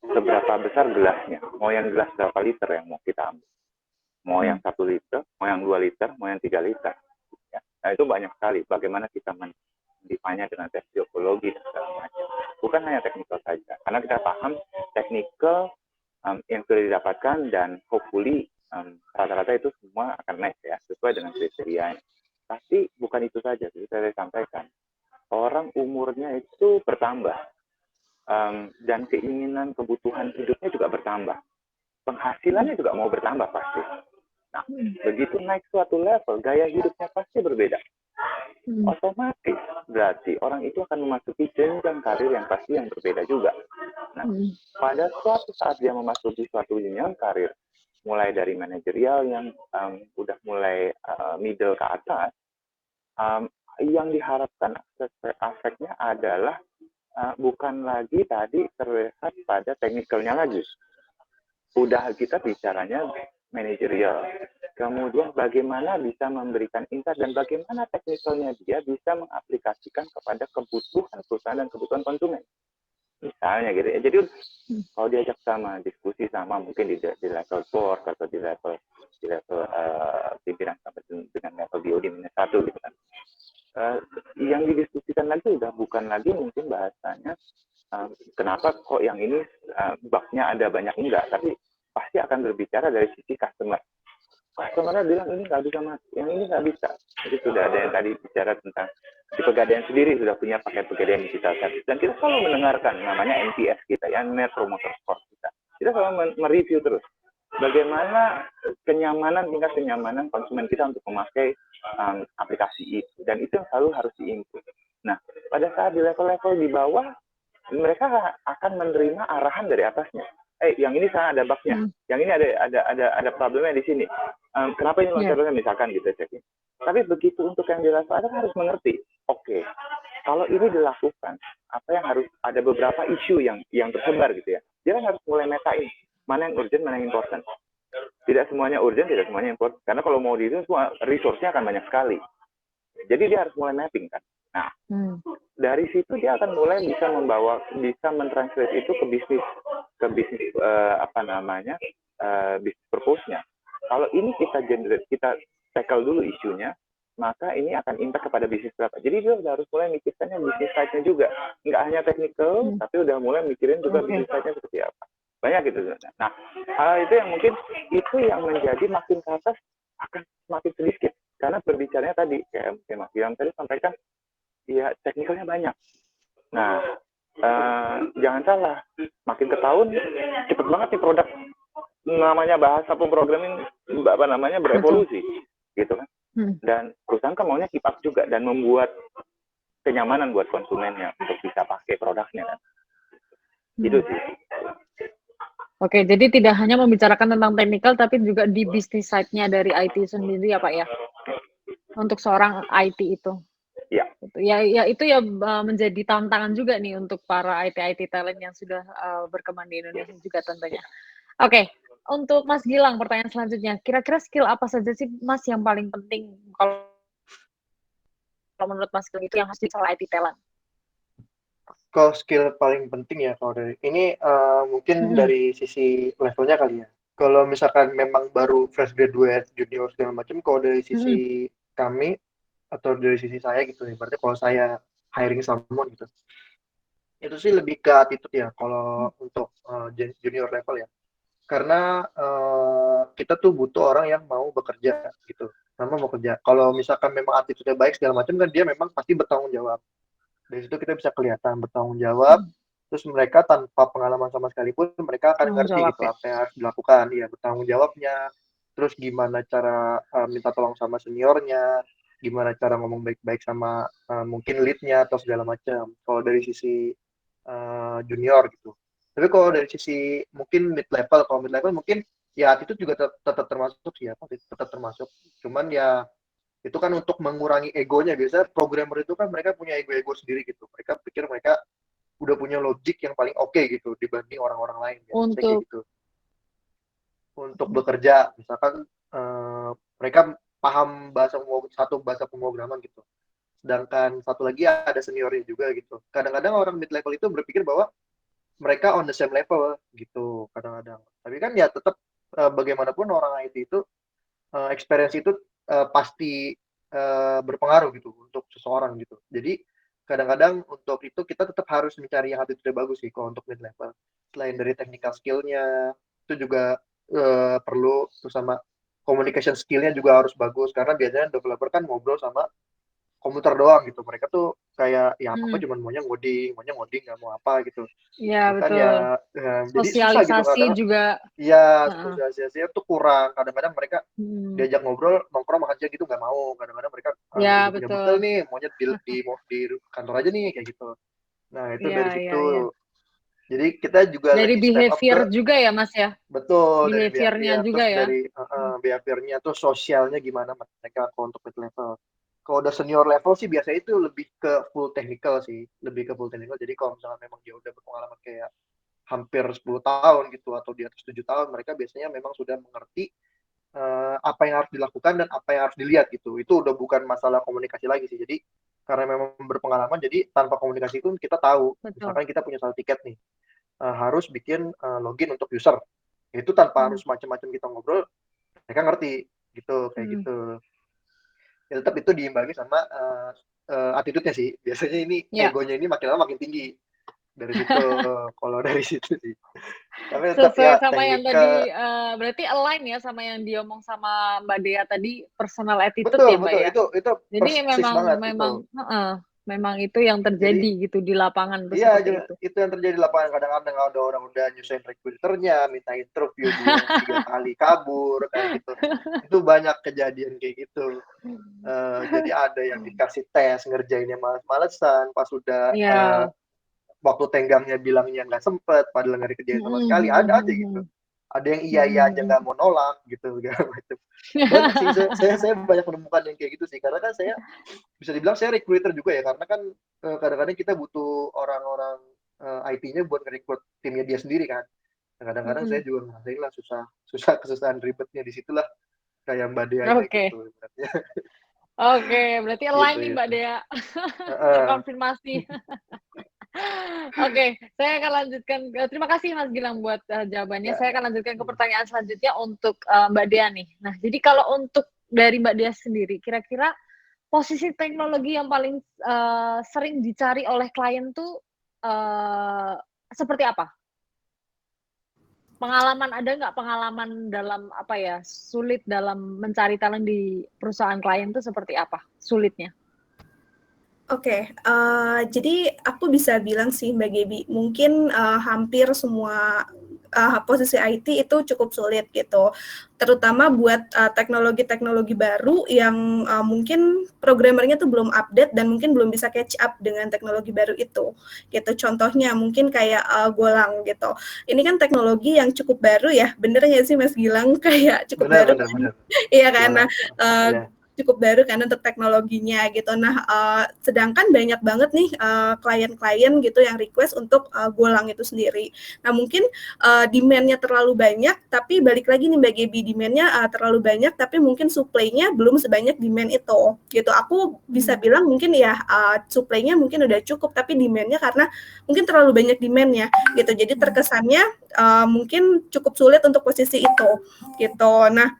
seberapa besar gelasnya. Mau yang gelas berapa liter yang mau kita ambil. Mau yang 1 liter, mau yang 2 liter, mau yang 3 liter. Ya. Nah itu banyak sekali. Bagaimana kita mendefine dengan tes psikologi dan segala macam. Bukan hanya teknikal saja. Karena kita paham teknikal yang sudah didapatkan dan hopefully rata-rata itu semua akan naik ya sesuai dengan kriterianya. Tapi bukan itu saja, saya sampaikan. Orang umurnya itu bertambah dan keinginan kebutuhan hidupnya juga bertambah. Penghasilannya juga mau bertambah pasti. Nah, begitu naik suatu level, gaya hidupnya pasti berbeda. Otomatis berarti orang itu akan memasuki jenjang karir yang pasti yang berbeda juga. Nah, pada suatu saat dia memasuki suatu jenjang karir mulai dari manajerial yang udah mulai middle ke atas, yang diharapkan aspeknya adalah bukan lagi tadi terlihat pada teknikalnya lagi. Udah kita bicaranya manajerial. Kemudian bagaimana bisa memberikan insight dan bagaimana teknikalnya dia bisa mengaplikasikan kepada kebutuhan perusahaan dan kebutuhan konsumen. Misalnya gitu ya. Jadi kalau diajak sama diskusi sama mungkin di level board atau di level pimpinan sampai dengan level BOD -1 gitu kan. Yang didiskusikan lagi udah bukan lagi mungkin bahasanya kenapa kok yang ini bug-nya ada banyak, enggak, tapi pasti akan berbicara dari sisi customer. Customer-nya bilang ini nggak bisa mas, yang ini nggak bisa. Jadi sudah ada yang tadi bicara tentang di Pegadaian sendiri sudah punya paket Pegadaian Digital Service. Dan kita selalu mendengarkan namanya NPS kita, ya Net Promoter Score kita. Kita selalu mereview terus bagaimana tingkat kenyamanan konsumen kita untuk memakai aplikasi itu. Dan itu yang selalu harus diimprove. Nah, pada saat di level-level di bawah, mereka akan menerima arahan dari atasnya. Yang ini salah ada bug-nya, yang ini ada problemnya di sini. Kenapa ini loncat-loncat misalkan gitu cekin. Tapi begitu untuk yang di level atas harus mengerti. Oke, kalau ini dilakukan, apa yang harus ada beberapa isu yang tersebar gitu ya. Dia kan harus mulai metain mana yang urgent, mana yang important. Tidak semuanya urgent, tidak semuanya important. Karena kalau mau di itu semua resource-nya akan banyak sekali. Jadi dia harus mulai mapping kan. Nah, dari situ dia akan mulai bisa mentranslate itu ke bisnis bisnis purpose-nya. Kalau ini kita tackle dulu isunya, maka ini akan impact kepada bisnis berapa. Jadi dia udah harus mulai mikirkannya bisnis side-nya juga. Nggak hanya technical, tapi udah mulai mikirin juga bisnis side-nya seperti apa. Banyak gitu. Nah, hal itu yang mungkin itu yang menjadi makin ke atas akan semakin sedikit. Karena berbicaranya tadi, kayak Mas Gilang tadi sampaikan, ya teknikalnya banyak. Nah, jangan salah, makin ke tahun cepet banget nih produk namanya bahasa pemrogramming berevolusi gitu kan. Dan perusahaan kan maunya keep up juga dan membuat kenyamanan buat konsumennya untuk bisa pakai produknya kan. Itu sih. Oke, jadi tidak hanya membicarakan tentang teknikal tapi juga di bisnis side-nya dari IT sendiri ya Pak ya. Untuk seorang IT itu. Ya. Itu menjadi tantangan juga nih untuk para IT talent yang sudah berkembang di Indonesia juga tentunya. Oke, untuk Mas Gilang pertanyaan selanjutnya, kira-kira skill apa saja sih Mas yang paling penting kalau menurut Mas Gilang itu yang harus dimiliki IT talent? Kalau skill paling penting ya kalau dari ini mungkin dari sisi levelnya kali ya. Kalau misalkan memang baru fresh graduate, junior segala macam, kalau dari sisi kami atau dari sisi saya gitu ya, berarti kalau saya hiring someone gitu, itu sih lebih ke attitude ya kalau untuk junior level ya. Karena kita tuh butuh orang yang mau bekerja gitu, memang mau kerja. Kalau misalkan memang attitude-nya baik segala macam kan dia memang pasti bertanggung jawab. Dari situ kita bisa kelihatan bertanggung jawab. Terus mereka tanpa pengalaman sama sekali pun mereka akan ngerti gitu apa yang harus dilakukan. Ya bertanggung jawabnya. Terus gimana cara minta tolong sama seniornya, gimana cara ngomong baik-baik sama mungkin lead-nya atau segala macam. Kalau dari sisi junior gitu. Tapi kalau dari sisi mungkin mid level, kalau mid level mungkin ya itu juga tetap termasuk sih ya, pasti tetap termasuk. Cuman ya itu kan untuk mengurangi egonya. Biasanya programmer itu kan mereka punya ego-ego sendiri gitu. Mereka pikir mereka udah punya logik yang paling oke gitu dibanding orang-orang lain. Gitu. Untuk bekerja, misalkan mereka paham satu bahasa pemrograman gitu. Sedangkan satu lagi ada seniornya juga gitu. Kadang-kadang orang mid level itu berpikir bahwa mereka on the same level gitu kadang-kadang. Tapi kan ya tetap bagaimanapun orang IT itu experience itu pasti berpengaruh gitu untuk seseorang gitu. Jadi kadang-kadang untuk itu kita tetap harus mencari yang attitude bagus sih kalau untuk mid level. Selain dari technical skill-nya, itu juga perlu, terus sama communication skill-nya juga harus bagus karena biasanya developer kan ngobrol sama komputer doang gitu. Mereka tuh kayak ya apa cuma maunya ngoding nggak mau apa gitu. Iya betul. Jadi susah gitu sosialisasi juga. Iya, sosialisasinya tuh kurang. Kadang-kadang mereka diajak ngobrol nongkrong makan siang gitu nggak mau. Kadang-kadang mereka ya, punya bekal nih, maunya di kantor aja nih kayak gitu. Nah itu dari situ Jadi kita juga Dari lagi step up behavior ke juga ya, Mas ya? betul dari Behavior-nya behavior, juga terus ya? dari behaviornya tuh sosialnya gimana mereka kalau untuk mid level. Kalau udah senior level sih biasanya itu lebih ke full technical sih, lebih ke full technical. Jadi kalau misalnya memang dia udah berpengalaman kayak hampir 10 tahun gitu atau di atas 7 tahun, mereka biasanya memang sudah mengerti apa yang harus dilakukan dan apa yang harus dilihat gitu. Itu udah bukan masalah komunikasi lagi sih. Jadi karena memang berpengalaman, jadi tanpa komunikasi pun kita tahu. Betul. Misalkan kita punya satu tiket nih, harus bikin login untuk user. Itu tanpa harus macam-macam kita ngobrol, mereka ngerti gitu, kayak gitu. Ya tetap itu diimbangi sama attitude-nya sih. Biasanya ini Ya. egonya ini makin lama makin tinggi. Dari situ, kalau dari situ sih. Tapi tetap Sesuai ya sama yang teknik tadi, berarti align ya sama yang diomong sama Mbak Dea tadi, personal attitude betul ya, Mbak betul ya? itu Jadi persis memang banget itu. memang heeh, memang itu yang Jadi terjadi gitu di lapangan tuh iya, seperti itu. itu yang terjadi di lapangan. Kadang-kadang ada orang udah nyusahin recruiternya, minta interview 2, 3 kali kabur kayak gitu. Itu banyak kejadian kayak gitu. Jadi ada yang dikasih tes ngerjainnya males-malesan, pas udah Iya. waktu tenggangnya bilangnya nggak sempet, padahal nggak dikerjain sama sekali. Ada aja gitu. Ada yang iya aja nggak mau nolak gitu segala macam. Banyak sih, saya banyak menemukan yang kayak gitu sih, karena kan saya bisa dibilang saya recruiter juga ya, karena kan kadang-kadang kita butuh orang-orang IT-nya buat nge-recruit timnya dia sendiri kan. Kadang-kadang saya juga ngerasain lah susah kesusahan ribetnya di situlah kayak Mbak Dea kayak Oke. gitu. Oke, berarti align Gitu nih Mbak gitu. Dea. Terkonfirmasi. Oke, saya akan lanjutkan. Terima kasih Mas Gilang buat jawabannya. Ya, Saya ya. akan lanjutkan ke pertanyaan selanjutnya untuk Mbak Dea nih. Nah, jadi kalau untuk dari Mbak Dea sendiri, kira-kira posisi teknologi yang paling sering dicari oleh klien tuh seperti apa? Pengalaman ada nggak pengalaman dalam apa ya, sulit dalam mencari talent di perusahaan klien tuh seperti apa sulitnya? Oke, jadi aku bisa bilang sih Mbak Gebi, mungkin hampir semua posisi IT itu cukup sulit gitu, terutama buat teknologi-teknologi baru yang mungkin programmernya tuh belum update dan mungkin belum bisa catch up dengan teknologi baru itu, gitu. Contohnya mungkin kayak Golang gitu. Ini kan teknologi yang cukup baru ya, bener nggak sih Mas Gilang? Kayak cukup baru kan? Benar. Iya kan? Nah, Ya. cukup baru kan untuk teknologinya gitu. Nah, sedangkan banyak banget nih klien-klien gitu yang request untuk Golang itu sendiri. Nah, mungkin demand-nya terlalu banyak, tapi balik lagi nih Mbak Gebi, demand-nya terlalu banyak, tapi mungkin supply-nya belum sebanyak demand itu. Gitu. Aku bisa bilang mungkin ya supply-nya mungkin udah cukup, tapi demand-nya karena mungkin terlalu banyak demand-nya gitu. Jadi terkesannya mungkin cukup sulit untuk posisi itu gitu. Nah,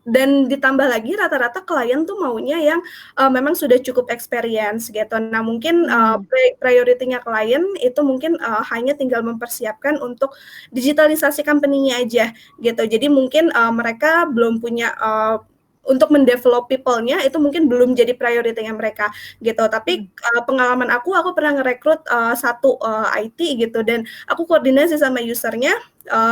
dan ditambah lagi rata-rata klien tuh maunya yang memang sudah cukup experience gitu. Nah mungkin priority-nya klien itu mungkin hanya tinggal mempersiapkan untuk digitalisasi company-nya aja gitu. Jadi mungkin mereka belum punya untuk mendevelop people-nya itu mungkin belum jadi priority-nya mereka gitu. Tapi pengalaman aku pernah ngerekrut satu IT gitu dan aku koordinasi sama usernya.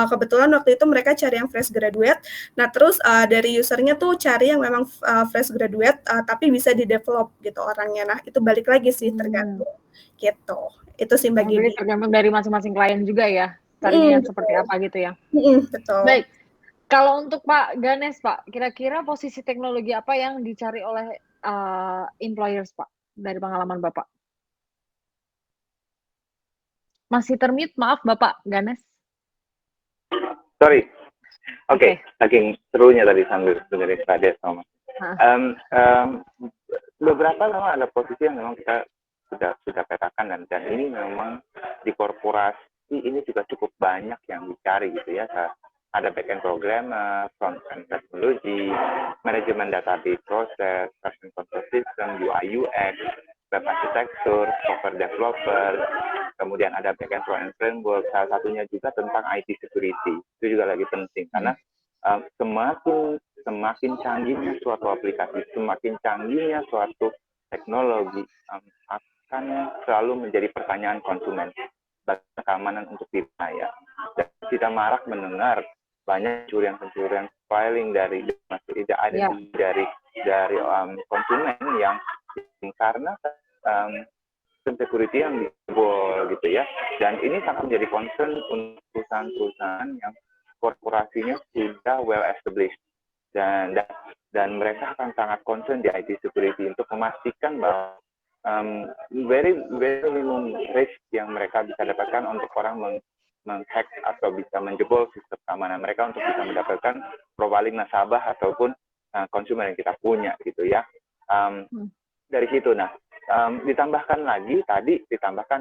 Kebetulan waktu itu mereka cari yang fresh graduate. Nah terus dari usernya tuh cari yang memang fresh graduate tapi bisa di-develop gitu orangnya. Nah itu balik lagi sih tergantung gitu. Itu sih Mbak Gibi. Jadi tergantung dari masing-masing klien juga ya, carinya yang seperti apa gitu ya. Betul. Baik, kalau untuk Pak Ganes Pak, kira-kira posisi teknologi apa yang dicari oleh employers Pak dari pengalaman Bapak? Masih termute, maaf Bapak Ganes. Sorry. Oke, saking serunya tadi sambil dengerin Pak Des sama. Beberapa memang ada posisi yang memang kita sudah petakan dan ini memang di korporasi ini juga cukup banyak yang dicari gitu ya. Ada back-end programmer, front-end technology, manajemen database process, version control system, UI UX, web architecture, software developer, kemudian ada back-end front-end framework, salah satunya juga tentang IT security. Itu juga lagi penting karena semakin canggihnya suatu aplikasi, semakin canggihnya suatu teknologi akan selalu menjadi pertanyaan konsumen bagaimana keamanan untuk diri saya. Dan kita marak mendengar banyak pencurian filing dari konsumen yang karena sistem security yang dijebol gitu ya. Dan ini sangat menjadi concern untuk perusahaan-perusahaan yang korporasinya sudah well established dan mereka akan sangat concern di IT security untuk memastikan bahwa very minimum risk yang mereka bisa dapatkan untuk orang menghack atau bisa menjebol sistem keamanan mereka untuk bisa mendapatkan profiling nasabah ataupun konsumen yang kita punya gitu ya. Dari situ, nah ditambahkan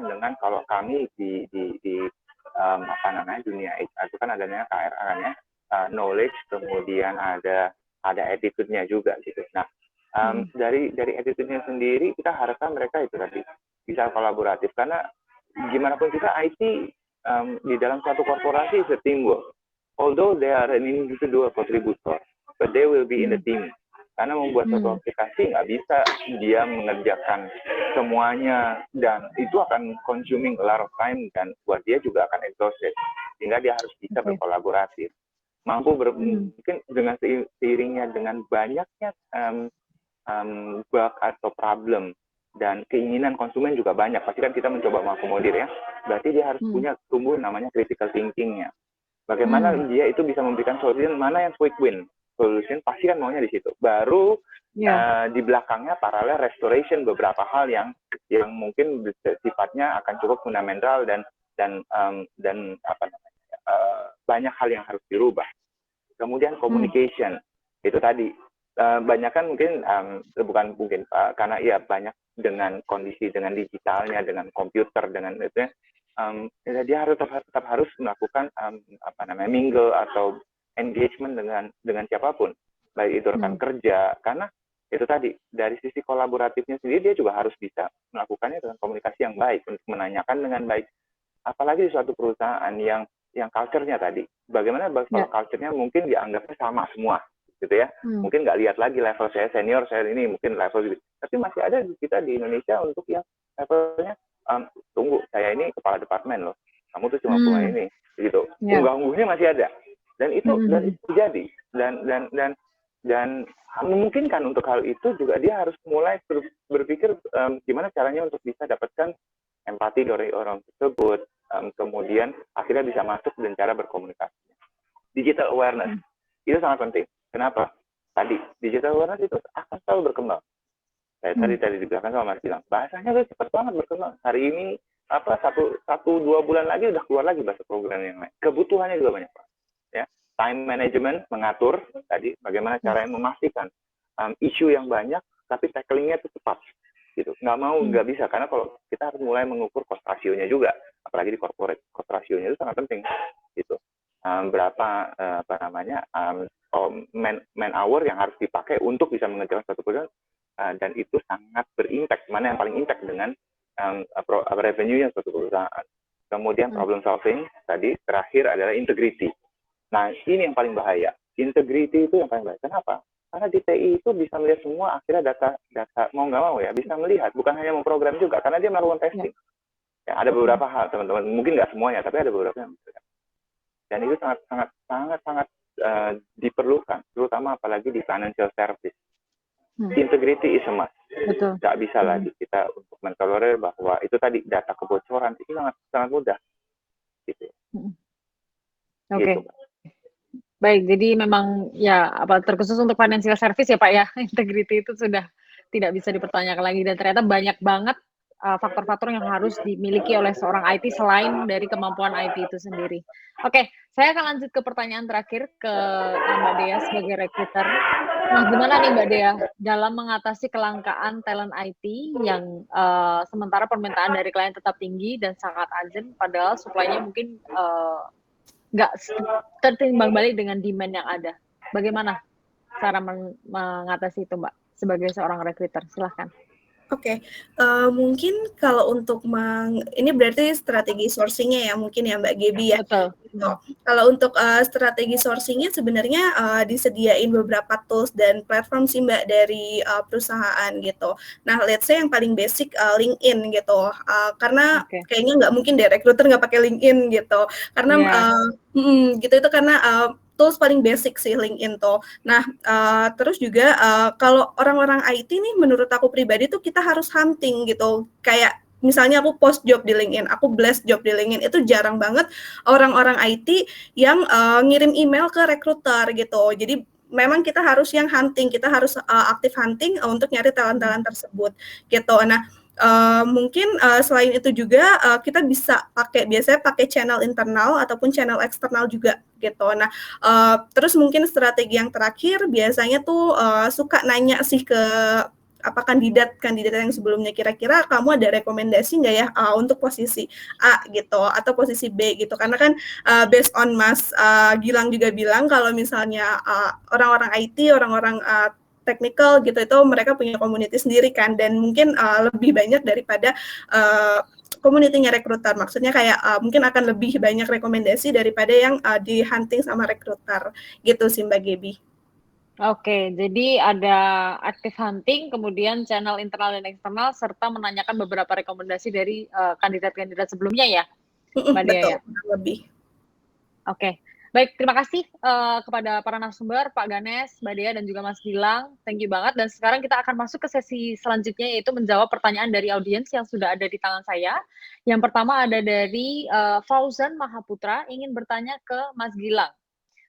dengan kalau kami di dunia HR itu kan adanya KRA kan ya, knowledge, kemudian ada attitude-nya juga gitu. Nah dari attitude-nya sendiri kita harapkan mereka itu tadi bisa kolaboratif, karena gimana pun kita IT di dalam suatu korporasi is a teamwork. Although they are an individual contributor, but they will be in the team. Karena membuat suatu aplikasi nggak bisa dia mengerjakan semuanya, dan itu akan consuming a lot of time, dan buat dia juga akan exhausted. Sehingga dia harus bisa berkolaboratif. Mampu mungkin dengan seiringnya dengan banyaknya bug atau problem dan keinginan konsumen juga banyak. Pasti kan kita mencoba mengakomodir ya. Berarti dia harus punya tumbuh namanya critical thinking-nya. Bagaimana dia itu bisa memberikan solusi mana yang quick win. Solution pasti kan maunya di situ. Baru di belakangnya paralel restoration beberapa hal yang mungkin sifatnya akan cukup fundamental dan banyak hal yang harus dirubah. Kemudian communication itu tadi banyak kan mungkin karena ya banyak dengan kondisi dengan digitalnya, dengan komputer, dengan itu dia harus tetap harus melakukan mingle atau engagement dengan siapapun, baik itu rekan kerja, karena itu tadi dari sisi kolaboratifnya sendiri dia juga harus bisa melakukannya dengan komunikasi yang baik, untuk menanyakan dengan baik, apalagi di suatu perusahaan yang culture-nya tadi, bagaimana kalau culture-nya mungkin dianggapnya sama semua gitu ya, mungkin nggak lihat lagi level saya senior, saya ini mungkin level gitu, tapi masih ada kita di Indonesia untuk yang levelnya tunggu, saya ini kepala departemen loh, kamu tuh cuma cuma ini gitu, unggah-ungguhnya masih ada. Dan itu terjadi dan memungkinkan untuk hal itu juga dia harus mulai berpikir gimana caranya untuk bisa dapatkan empati dari orang tersebut, kemudian akhirnya bisa masuk dan cara berkomunikasi. Digital awareness itu sangat penting. Kenapa? Tadi digital awareness itu akan selalu berkembang. Saya tadi dibilangkan sama Mas bilang, bahasanya tuh cepat banget berkembang. Hari ini 1-2 bulan lagi udah keluar lagi bahasa program yang lain. Kebutuhannya juga banyak Pak. Ya, time management, mengatur tadi bagaimana caranya memastikan isu yang banyak tapi tacklingnya itu cepat gitu, nggak bisa, karena kalau kita harus mulai mengukur cost ratio-nya juga, apalagi di corporate, cost ratio-nya itu sangat penting gitu, berapa man hour yang harus dipakai untuk bisa mengerjakan satu perusahaan, dan itu sangat berimpact, mana yang paling impact dengan revenue-nya suatu perusahaan. Kemudian problem solving tadi, terakhir adalah integrity. Nah, ini yang paling bahaya. Integrity itu yang paling bahaya. Kenapa? Karena di TI itu bisa melihat semua, akhirnya data mau nggak mau ya, bisa melihat. Bukan hanya memprogram juga, karena dia melakukan testing. Ya, ada beberapa hal, teman-teman. Mungkin nggak semuanya, tapi ada beberapa yang bisa. Dan itu sangat diperlukan, terutama apalagi di financial service. Integrity is a must. Betul. Nggak bisa lagi kita untuk mentolerir bahwa itu tadi data kebocoran, itu sangat mudah. Gitu. Oke. Baik, jadi memang ya terkhusus untuk financial service ya Pak ya, integrity itu sudah tidak bisa dipertanyakan lagi, dan ternyata banyak banget faktor-faktor yang harus dimiliki oleh seorang IT selain dari kemampuan IT itu sendiri. Oke, saya akan lanjut ke pertanyaan terakhir ke Mbak Dea sebagai recruiter. Nah, gimana nih Mbak Dea dalam mengatasi kelangkaan talent IT yang sementara permintaan dari klien tetap tinggi dan sangat urgent, padahal supply-nya mungkin nggak tertimbang balik dengan demand yang ada. Bagaimana cara mengatasi itu, Mbak, sebagai seorang recruiter? Silahkan. Oke, mungkin kalau untuk ini berarti strategi sourcing-nya ya mungkin ya Mbak Gaby ya. Betul. Kalau untuk strategi sourcing-nya sebenarnya disediain beberapa tools dan platform sih Mbak dari perusahaan gitu. Nah, let's say yang paling basic LinkedIn gitu. Karena kayaknya nggak mungkin deh recruiter nggak pakai LinkedIn gitu. Karena gitu itu karena tools paling basic sih LinkedIn tuh. Nah, terus juga kalau orang-orang IT nih menurut aku pribadi tuh kita harus hunting gitu. Kayak misalnya aku post job di LinkedIn, aku blast job di LinkedIn, itu jarang banget orang-orang IT yang ngirim email ke recruiter gitu. Jadi memang kita harus yang hunting, kita harus aktif hunting untuk nyari talent-talent tersebut gitu. Nah, mungkin selain itu juga kita bisa biasanya pakai channel internal ataupun channel eksternal juga gitu. Nah, terus mungkin strategi yang terakhir biasanya tuh suka nanya sih ke kandidat yang sebelumnya, kira-kira kamu ada rekomendasi nggak ya untuk posisi A gitu atau posisi B gitu, karena kan based on Mas Gilang juga bilang kalau misalnya orang-orang IT, orang-orang technical gitu itu mereka punya community sendiri kan, dan mungkin lebih banyak daripada community-nya rekruter, maksudnya kayak mungkin akan lebih banyak rekomendasi daripada yang di hunting sama rekruter gitu sih Mbak Gebi. Oke, jadi ada active hunting, kemudian channel internal dan eksternal, serta menanyakan beberapa rekomendasi dari kandidat-kandidat sebelumnya ya, Mbak Dea ya? Betul, lebih. Oke, baik, terima kasih kepada para narasumber, Pak Ganes, Mbak Dea, dan juga Mas Gilang. Thank you banget. Dan sekarang kita akan masuk ke sesi selanjutnya, yaitu menjawab pertanyaan dari audiens yang sudah ada di tangan saya. Yang pertama ada dari Fauzan Mahaputra, ingin bertanya ke Mas Gilang.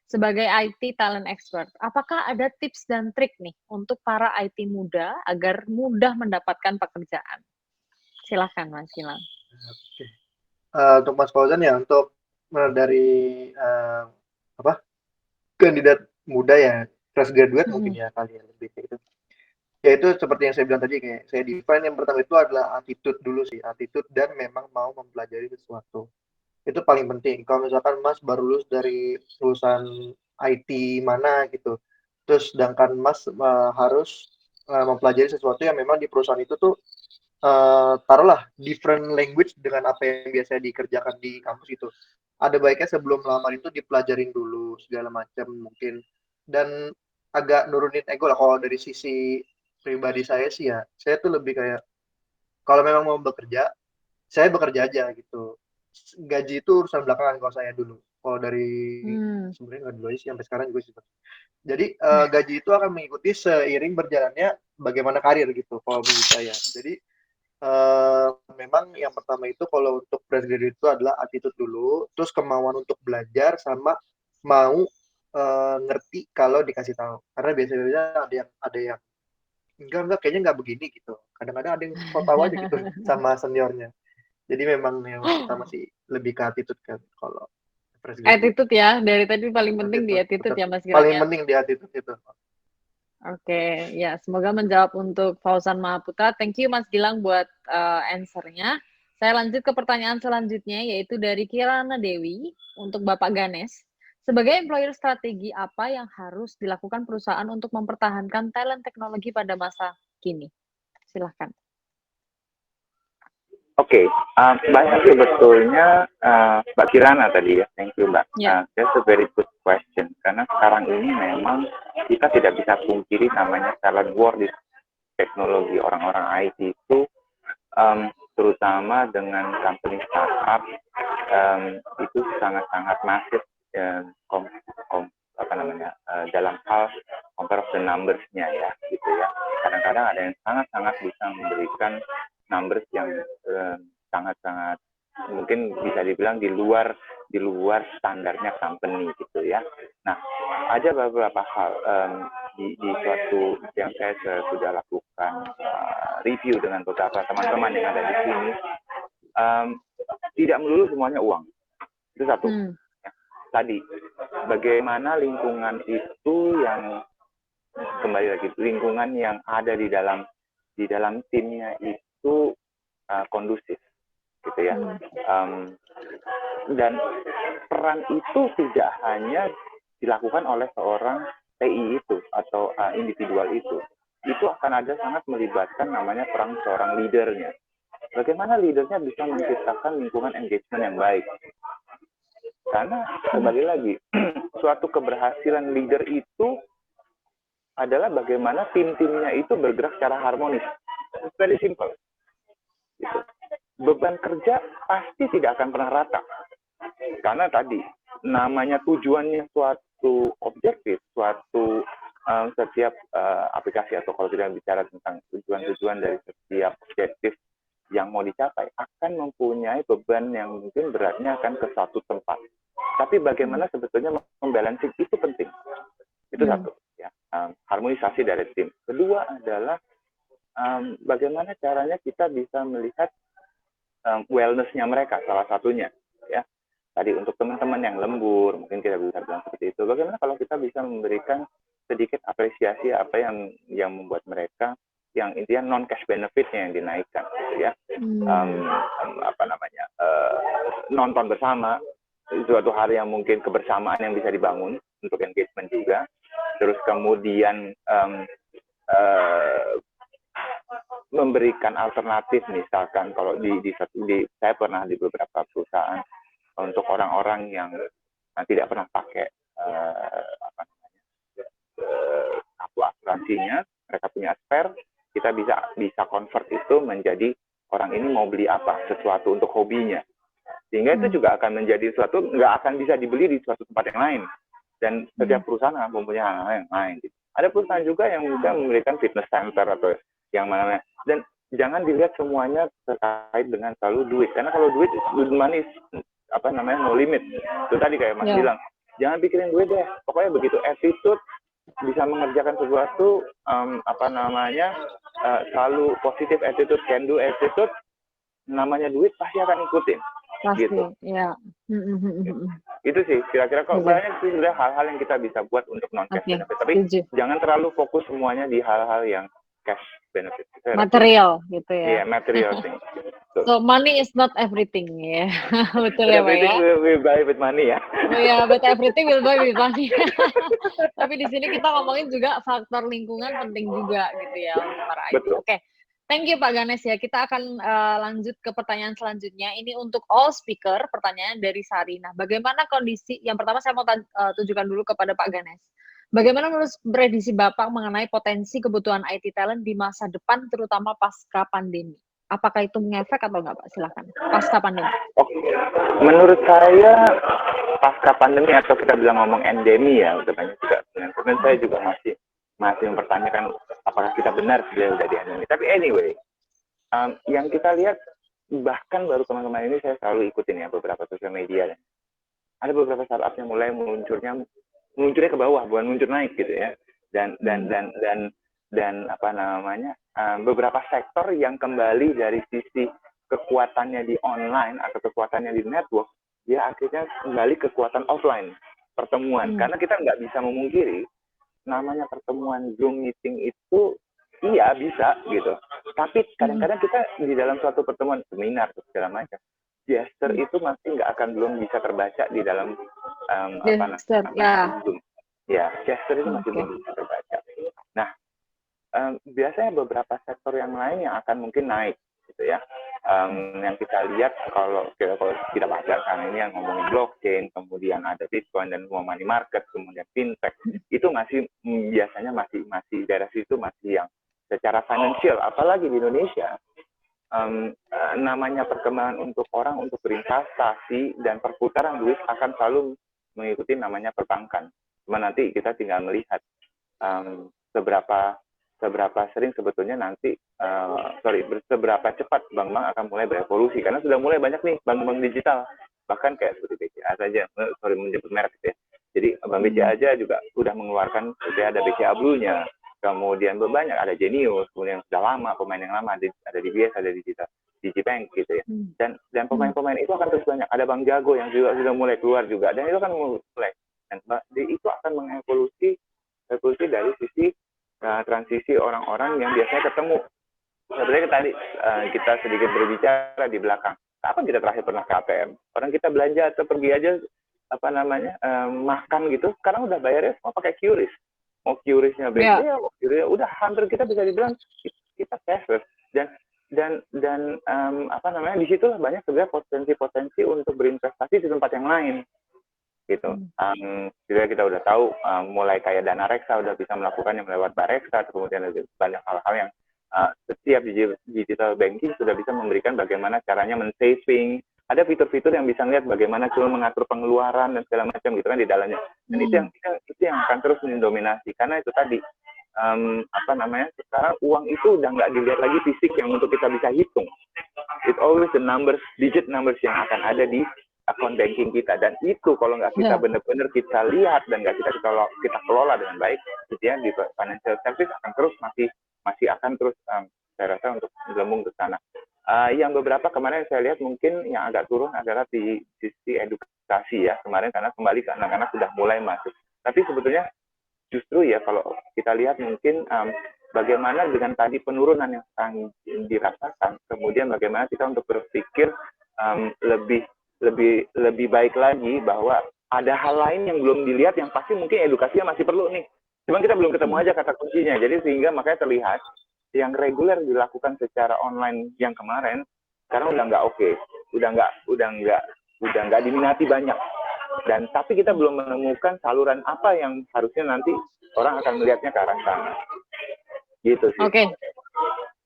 Sebagai IT talent expert, apakah ada tips dan trik nih untuk para IT muda agar mudah mendapatkan pekerjaan? Silahkan Mas Gilang. Oke. Untuk Mas Fauzan ya, untuk dari kandidat muda ya, fresh graduate mungkin ya kali ya, lebih kayak gitu. Ya itu seperti yang saya bilang tadi, kayak saya define yang pertama itu adalah attitude dulu sih, attitude dan memang mau mempelajari sesuatu. Itu paling penting. Kalau misalkan Mas baru lulus dari lulusan IT mana gitu, terus sedangkan Mas harus mempelajari sesuatu yang memang di perusahaan itu tuh taruhlah different language dengan apa yang biasa dikerjakan di kampus itu. Ada baiknya sebelum melamar itu dipelajarin dulu segala macam mungkin, dan agak nurunin ego lah. Kalau dari sisi pribadi saya sih ya, saya tuh lebih kayak kalau memang mau bekerja, saya bekerja aja gitu. Gaji itu urusan belakangan kalau saya dulu. Kalau dari sebenarnya nggak dulu aja sih, sampai sekarang juga sih. Jadi gaji itu akan mengikuti seiring berjalannya bagaimana karir gitu kalau menurut saya. Jadi memang yang pertama itu kalau untuk fresh graduate itu adalah attitude dulu, terus kemauan untuk belajar sama mau ngerti kalau dikasih tahu. Karena biasanya ada yang enggak kayaknya nggak begini gitu. Kadang-kadang ada yang so tahu aja gitu sama seniornya. Jadi memang yang pertama sih lebih ke attitude kan kalau fresh graduate. Attitude ya, dari tadi paling penting di attitude ya Mas Gilang paling ya? penting di attitude itu. Oke, ya semoga menjawab untuk Fauzan Mahaputra. Thank you Mas Gilang buat answer-nya. Saya lanjut ke pertanyaan selanjutnya, yaitu dari Kirana Dewi untuk Bapak Ganes. Sebagai employer, strategi apa yang harus dilakukan perusahaan untuk mempertahankan talent teknologi pada masa kini? Silahkan. Oke, banyak sebetulnya Mbak Kirana tadi ya, thank you Mbak. That's a very good question, karena sekarang ini memang kita tidak bisa pungkiri namanya talent war di teknologi. Orang-orang IT itu terutama dengan company startup itu sangat-sangat masif dalam hal compare of the numbers-nya ya gitu ya. Kadang-kadang ada yang sangat-sangat bisa memberikan numbers yang sangat-sangat mungkin bisa dibilang di luar standarnya company gitu ya. Nah, ada beberapa hal di suatu yang saya sudah lakukan review dengan beberapa teman-teman yang ada di sini. Tidak melulu semuanya uang. Itu satu. Ya. Tadi, bagaimana lingkungan itu yang kembali lagi lingkungan yang ada di dalam timnya itu kondusif gitu ya. Dan peran itu tidak hanya dilakukan oleh seorang TI itu atau individual itu akan ada sangat melibatkan namanya peran seorang leadernya. Bagaimana leadernya bisa menciptakan lingkungan engagement yang baik. Karena kembali lagi suatu keberhasilan leader itu adalah bagaimana tim-timnya itu bergerak secara harmonis. It's very simple. Gitu. Beban kerja pasti tidak akan pernah rata. Karena tadi, namanya tujuannya suatu objektif, setiap aplikasi, atau kalau kita bicara tentang tujuan-tujuan dari setiap objektif yang mau dicapai akan mempunyai beban yang mungkin beratnya akan ke satu tempat. Tapi bagaimana sebetulnya membalancing itu penting. Itu satu, ya, harmonisasi dari tim. Kedua adalah bagaimana caranya kita bisa melihat wellness-nya mereka, salah satunya, ya. Tadi untuk teman-teman yang lembur, mungkin kita bisa bilang seperti itu. Bagaimana kalau kita bisa memberikan sedikit apresiasi apa yang membuat mereka, yang intinya non cash benefit-nya yang dinaikkan, gitu ya. Nonton bersama, suatu hari yang mungkin kebersamaan yang bisa dibangun untuk engagement juga. Terus kemudian memberikan alternatif, misalkan kalau saya pernah di beberapa perusahaan untuk orang-orang yang tidak pernah pakai kartu asuransinya, mereka punya spare, kita bisa convert itu menjadi orang ini mau beli apa, sesuatu untuk hobinya, sehingga itu juga akan menjadi sesuatu nggak akan bisa dibeli di suatu tempat yang lain, dan setiap perusahaan akan mempunyai hal-hal yang lain. Gitu. Ada perusahaan juga yang bisa memberikan fitness center atau yang mana, dan jangan dilihat semuanya terkait dengan selalu duit, karena kalau duit money no limit. Itu tadi kayak Mas bilang, jangan pikirin duit deh, pokoknya begitu attitude bisa mengerjakan sesuatu, selalu positif attitude, can do attitude, namanya duit pasti akan ikutin. Pasti, gitu. Ya. Itu sih kira-kira kok banyak sih sudah hal-hal yang kita bisa buat untuk non cash benefit. Tapi jangan terlalu fokus semuanya di hal-hal yang cash benefit. Material gitu ya. Iya, material thing. So money is not everything ya. Betul ya, Pak ya. Everything will buy with money ya. Oh ya, but everything will buy with money. Tapi di sini kita ngomongin juga faktor lingkungan penting juga gitu ya untuk para IT. Oke. Thank you Pak Ganes ya. Kita akan lanjut ke pertanyaan selanjutnya. Ini untuk all speaker, pertanyaan dari Sarina. Bagaimana kondisi, yang pertama saya mau tunjukkan dulu kepada Pak Ganes. Bagaimana menurut prediksi Bapak mengenai potensi kebutuhan IT talent di masa depan, terutama pasca pandemi? Apakah itu mengefek atau enggak Pak? Silakan. Pasca pandemi. Oke. Menurut saya pasca pandemi, atau kita bilang ngomong endemi ya, udah banyak juga. Dan saya juga masih mempertanyakan apakah kita benar sudah di endemi. Tapi anyway, yang kita lihat, bahkan baru kemarin ini saya selalu ikutin ya beberapa sosial media. Ada beberapa startup yang mulai munculnya ke bawah, bukan muncul naik gitu ya. Dan beberapa sektor yang kembali dari sisi kekuatannya di online atau kekuatannya di network, dia akhirnya kembali kekuatan offline, pertemuan. Karena kita nggak bisa memungkiri, namanya pertemuan Zoom meeting itu iya bisa gitu. Tapi kadang-kadang kita di dalam suatu pertemuan seminar segala macam, gesture itu masih belum bisa terbaca di dalam Zoom. Ya, gesture itu masih belum bisa terbaca. Nah, biasanya beberapa sektor yang lain yang akan mungkin naik gitu ya. Yang kita lihat kalau kita baca sekarang ini yang ngomongin blockchain, kemudian ada Bitcoin dan money market, kemudian fintech, itu biasanya masih daerah situ masih yang secara financial, apalagi di Indonesia, namanya perkembangan untuk orang untuk berinvestasi dan perputaran duit akan selalu mengikuti namanya perbankan. Cuma nanti kita tinggal melihat seberapa sering sebetulnya nanti, seberapa cepat bank-bank akan mulai berevolusi. Karena sudah mulai banyak nih bank-bank digital, bahkan kayak seperti BCA saja, menyebut merek gitu ya. Jadi bank BCA aja juga sudah mengeluarkan, sudah ada BCA Blue-nya, kemudian banyak, ada Genius, kemudian sudah lama, pemain yang lama, ada DBS, ada Digibank gitu ya. Dan pemain-pemain itu akan terus banyak. Ada Bank Jago yang juga sudah mulai keluar juga, dan itu akan mulai. Dan itu akan mengevolusi dari sisi transisi orang-orang yang biasanya ketemu. Sebenarnya tadi kita sedikit berbicara di belakang. Kapan kita terakhir pernah ke ATM? Orang kita belanja atau pergi aja makan gitu. Sekarang udah bayarnya semua pakai QRIS. Mau QRIS-nya BCA, mau QRIS, udah hampir kita bisa dibilang kita cashless. Dan di situlah banyak sebenarnya potensi untuk berinvestasi di tempat yang lain. Gitu. Kita udah tahu mulai kayak dana reksa udah bisa melakukannya lewat Bareksa, kemudian ada banyak hal-hal yang setiap digital banking sudah bisa memberikan bagaimana caranya men-saving. Ada fitur-fitur yang bisa lihat bagaimana cuma mengatur pengeluaran dan segala macam gitu kan di dalamnya. Dan itu yang akan terus mendominasi, karena itu tadi sekarang uang itu udah nggak dilihat lagi fisik yang untuk kita bisa hitung. It always the numbers, digit numbers yang akan ada di account banking kita, dan itu kalau nggak kita benar-benar kita lihat dan nggak kita kelola dengan baik, gitu ya, di financial service akan terus masih akan terus saya rasa untuk melambung ke sana. Yang beberapa kemarin saya lihat mungkin yang agak turun adalah di sisi edukasi ya kemarin, karena kembali ke anak-anak sudah mulai masuk. Tapi sebetulnya justru ya kalau kita lihat mungkin bagaimana dengan tadi penurunan yang sekarang dirasakan, kemudian bagaimana kita untuk berpikir lebih baik lagi bahwa ada hal lain yang belum dilihat yang pasti mungkin edukasinya masih perlu nih. Cuman kita belum ketemu aja kata kuncinya. Jadi sehingga makanya terlihat yang reguler dilakukan secara online yang kemarin sekarang udah nggak oke, udah nggak diminati banyak. Dan tapi kita belum menemukan saluran apa yang harusnya nanti orang akan melihatnya ke arah sana. Gitu sih. Oke.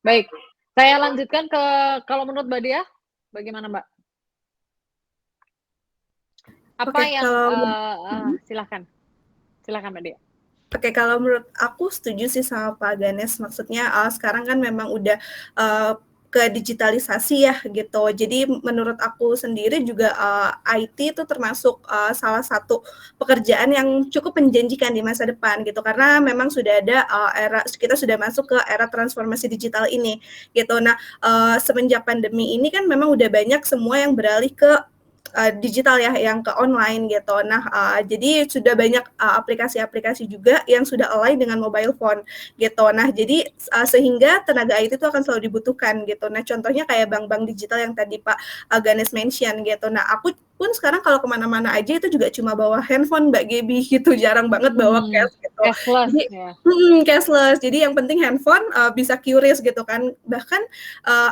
Baik. Saya lanjutkan ke kalau menurut Mbak Dia, bagaimana Mbak? Apa yang silakan Mbak Dia. Oke, kalau menurut aku setuju sih sama Pak Ganes. Maksudnya sekarang kan memang udah ke digitalisasi ya gitu. Jadi menurut aku sendiri juga IT itu termasuk salah satu pekerjaan yang cukup menjanjikan di masa depan gitu. Karena memang sudah ada kita sudah masuk ke era transformasi digital ini gitu. Nah, semenjak pandemi ini kan memang udah banyak semua yang beralih ke digital ya, yang ke online gitu. Nah, jadi sudah banyak aplikasi-aplikasi juga yang sudah align dengan mobile phone gitu. Nah, jadi sehingga tenaga IT itu akan selalu dibutuhkan gitu. Nah, contohnya kayak bank-bank digital yang tadi Pak Ganes mention gitu. Nah, aku pun sekarang kalau kemana-mana aja itu juga cuma bawa handphone Mbak Gaby gitu, jarang banget bawa cash gitu. Cashless, jadi ya. Cashless. Jadi yang penting handphone bisa QRIS gitu kan. Bahkan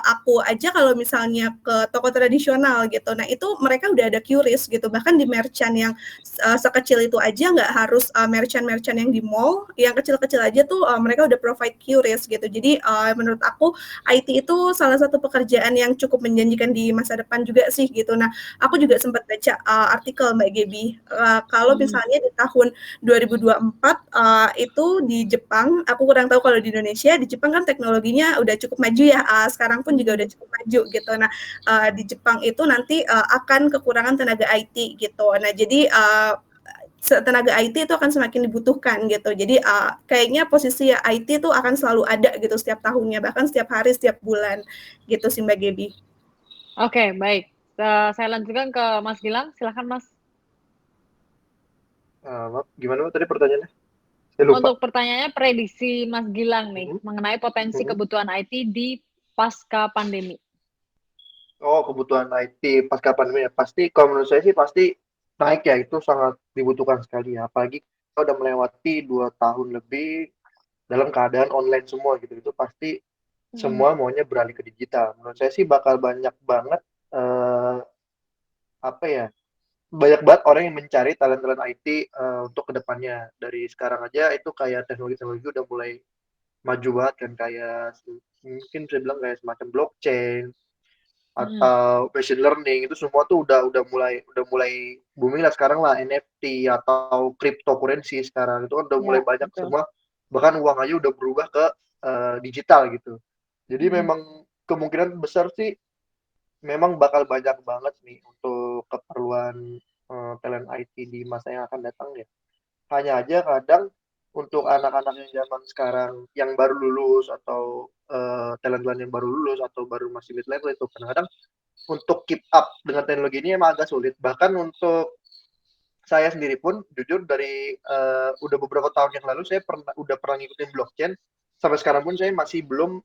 aku aja kalau misalnya ke toko tradisional gitu, nah itu mereka udah ada QRIS gitu. Bahkan di merchant yang sekecil itu aja nggak harus merchant-merchant yang di mall, yang kecil-kecil aja tuh mereka udah provide QRIS gitu. Jadi menurut aku IT itu salah satu pekerjaan yang cukup menjanjikan di masa depan juga sih gitu. Nah, aku juga sempat baca artikel Mbak Gaby. Kalau misalnya di tahun 2024 itu di Jepang, aku kurang tahu kalau di Indonesia, di Jepang kan teknologinya udah cukup maju ya, sekarang pun juga udah cukup maju gitu. Nah, di Jepang itu nanti akan kekurangan tenaga IT gitu. Nah, jadi tenaga IT itu akan semakin dibutuhkan gitu. Jadi kayaknya posisi IT itu akan selalu ada gitu setiap tahunnya, bahkan setiap hari, setiap bulan gitu sih Mbak Gaby. Oke, baik. Saya lanjutkan ke Mas Gilang. Silakan Mas. Maaf, gimana tadi pertanyaannya? Saya lupa. Untuk pertanyaannya prediksi Mas Gilang nih mengenai potensi kebutuhan IT di pasca pandemi. Oh, kebutuhan IT pasca pandemi ya. Pasti kalau menurut saya sih pasti naik ya, itu sangat dibutuhkan sekali ya. Apalagi kita udah melewati 2 tahun lebih dalam keadaan online semua gitu. Itu pasti semua maunya beralih ke digital. Menurut saya sih bakal banyak banget banyak banget orang yang mencari talent-talent IT untuk kedepannya. Dari sekarang aja itu kayak teknologi-teknologi udah mulai maju banget kan, kayak mungkin saya bilang kayak semacam blockchain atau machine learning, itu semua tuh udah mulai booming lah sekarang lah. NFT atau cryptocurrency sekarang itu kan udah mulai banyak semua, bahkan uang aja udah berubah ke digital gitu. Jadi memang kemungkinan besar sih memang bakal banyak banget nih untuk keperluan talent IT di masa yang akan datang ya. Hanya aja kadang untuk anak-anak yang zaman sekarang yang baru lulus atau talent-talent yang baru lulus atau baru masih mid level itu kadang-kadang untuk keep up dengan teknologi ini emang agak sulit. Bahkan untuk saya sendiri pun jujur dari udah beberapa tahun yang lalu saya udah pernah ngikutin blockchain, sampai sekarang pun saya masih belum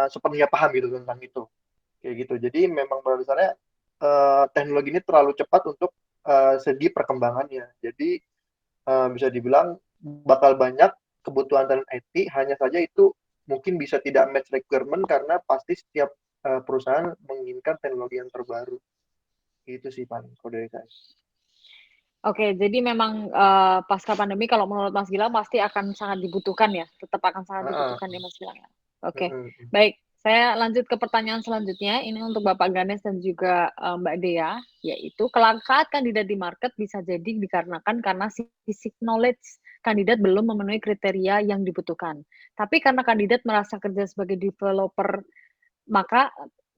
sepenuhnya paham gitu tentang itu. Kayak gitu. Jadi memang pada dasarnya teknologi ini terlalu cepat untuk segi perkembangannya. Jadi bisa dibilang bakal banyak kebutuhan talent IT, hanya saja itu mungkin bisa tidak match requirement karena pasti setiap perusahaan menginginkan teknologi yang terbaru. Itu sih paling kalau dari saya. Oke, jadi memang pasca pandemi kalau menurut Mas Gilang pasti akan sangat dibutuhkan ya, tetap akan sangat dibutuhkan ya Mas Gilang. Oke, baik. Saya lanjut ke pertanyaan selanjutnya. Ini untuk Bapak Ganes dan juga Mbak Dea, yaitu kelangkaan kandidat di market bisa jadi dikarenakan karena sisi knowledge kandidat belum memenuhi kriteria yang dibutuhkan. Tapi karena kandidat merasa kerja sebagai developer, maka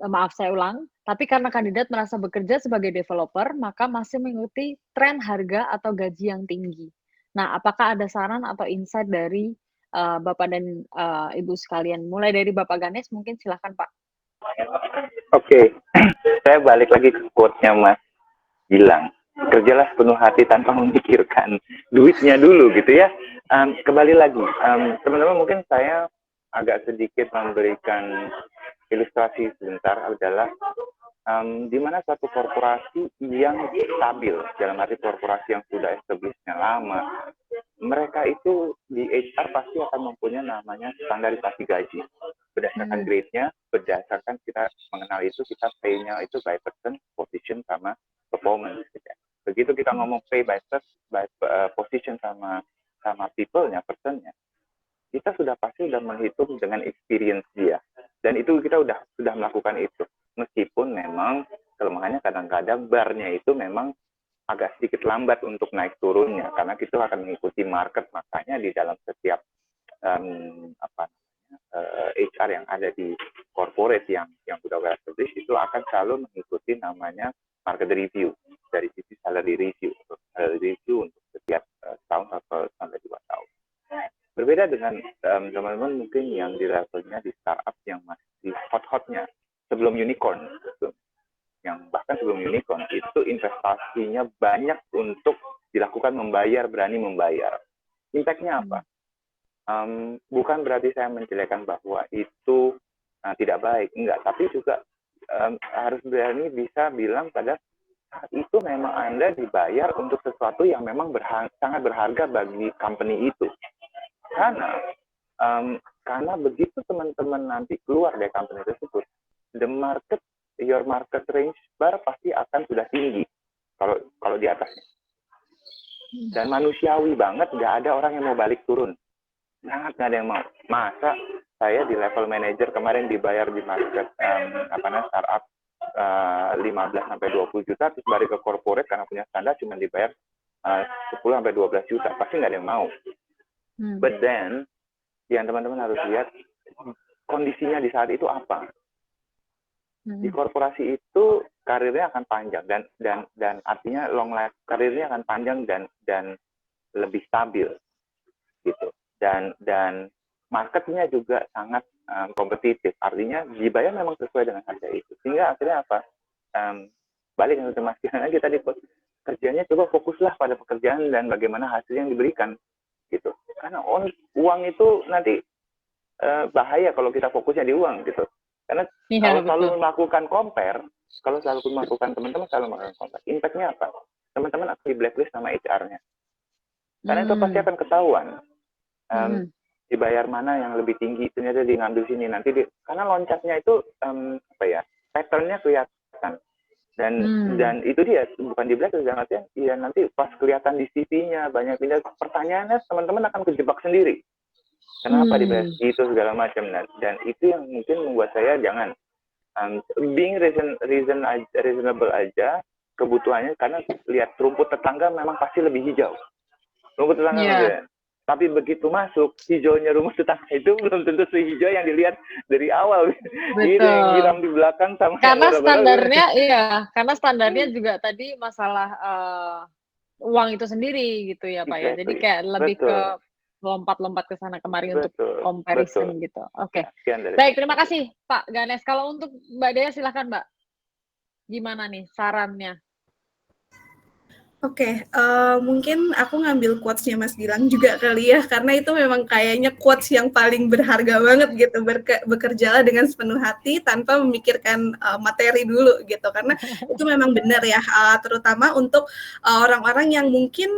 maaf saya ulang, tapi karena kandidat merasa bekerja sebagai developer, maka masih mengikuti tren harga atau gaji yang tinggi. Nah, apakah ada saran atau insight dari Bapak dan Ibu sekalian? Mulai dari Bapak Ganesh, mungkin silahkan Pak. Oke, saya balik lagi ke quote-nya Mas Gilang. Kerjalah sepenuh hati tanpa memikirkan duitnya dulu gitu ya. Kembali lagi, teman-teman, mungkin saya agak sedikit memberikan ilustrasi sebentar adalah di mana suatu korporasi yang stabil, dalam arti korporasi yang sudah establishnya lama, mereka itu di HR pasti akan mempunyai namanya standarisasi gaji berdasarkan grade-nya, berdasarkan kita mengenal itu, kita pay-nya itu by person, position, sama performance. Gitu. Begitu kita ngomong pay by position sama people-nya, person-nya, kita sudah pasti sudah menghitung dengan experience dia. Dan itu kita sudah melakukan itu. Meskipun memang kelemahannya kadang-kadang barnya itu memang agak sedikit lambat untuk naik turunnya, karena kita akan mengikuti market. Makanya di dalam setiap HR yang ada di corporate yang sudah well established itu akan selalu mengikuti namanya market review dari sisi salary review untuk setiap tahun atau sampai 2 tahun. Berbeda dengan teman-teman mungkin yang di levelnya di startup yang masih hot-hotnya sebelum unicorn, yang bahkan sebelum unicorn itu investasinya banyak untuk dilakukan berani membayar. Impact-nya apa? Bukan berarti saya menjelekkan bahwa itu tidak baik, enggak, tapi juga harus berani bisa bilang pada saat itu memang Anda dibayar untuk sesuatu yang memang sangat berharga bagi company itu. Karena begitu teman-teman nanti keluar dari company tersebut, your market range bar pasti akan sudah tinggi kalau di atasnya. Dan manusiawi banget, nggak ada orang yang mau balik turun. Sangat nggak ada yang mau. Masa saya di level manager kemarin dibayar di market startup 15-20 juta, terus balik ke corporate karena punya standar cuma dibayar 10-12 juta, pasti nggak ada yang mau. But then, yang teman-teman harus lihat kondisinya di saat itu apa. Di korporasi itu karirnya akan panjang dan artinya long life, karirnya akan panjang dan lebih stabil gitu. Dan marketnya juga sangat kompetitif, artinya dibayar memang sesuai dengan harga itu. Sehingga akhirnya apa? Balik ke Mas Kiran lagi tadi, kerjanya coba fokuslah pada pekerjaan dan bagaimana hasil yang diberikan gitu. Karena uang itu nanti bahaya kalau kita fokusnya di uang gitu. Karena kalau selalu melakukan compare, teman-teman selalu melakukan compare, impact-nya apa? Teman-teman akan di blacklist sama HR-nya. Karena itu pasti akan ketahuan. Dibayar mana yang lebih tinggi, ternyata diambil sini nanti karena loncatnya itu pattern-nya kelihatan dan itu dia bukan di blacklist, dalam artian ya nanti pas kelihatan di CV-nya banyak pindah pertanyaannya, teman-teman akan kejebak sendiri kenapa dibayar itu segala macam, dan itu yang mungkin membuat saya jangan being reasonable aja kebutuhannya, karena lihat rumput tetangga memang pasti lebih hijau, rumput tetangga tapi begitu masuk, hijaunya rumah tetangga itu belum tentu sehijau yang dilihat dari awal. Ini yang giram di belakang sama karena standarnya karena standarnya juga tadi masalah uang itu sendiri gitu ya Pak ya. Jadi kayak lebih ke lompat-lompat ke sana kemari untuk comparison gitu. Oke. Baik, terima kasih Pak Ganesh. Kalau untuk Mbak Dea silahkan Mbak. Gimana nih sarannya? Oke, mungkin aku ngambil quotes-nya Mas Gilang juga kali ya, karena itu memang kayaknya quotes yang paling berharga banget gitu, bekerjalah dengan sepenuh hati tanpa memikirkan materi dulu gitu, karena itu memang benar ya, terutama untuk orang-orang yang mungkin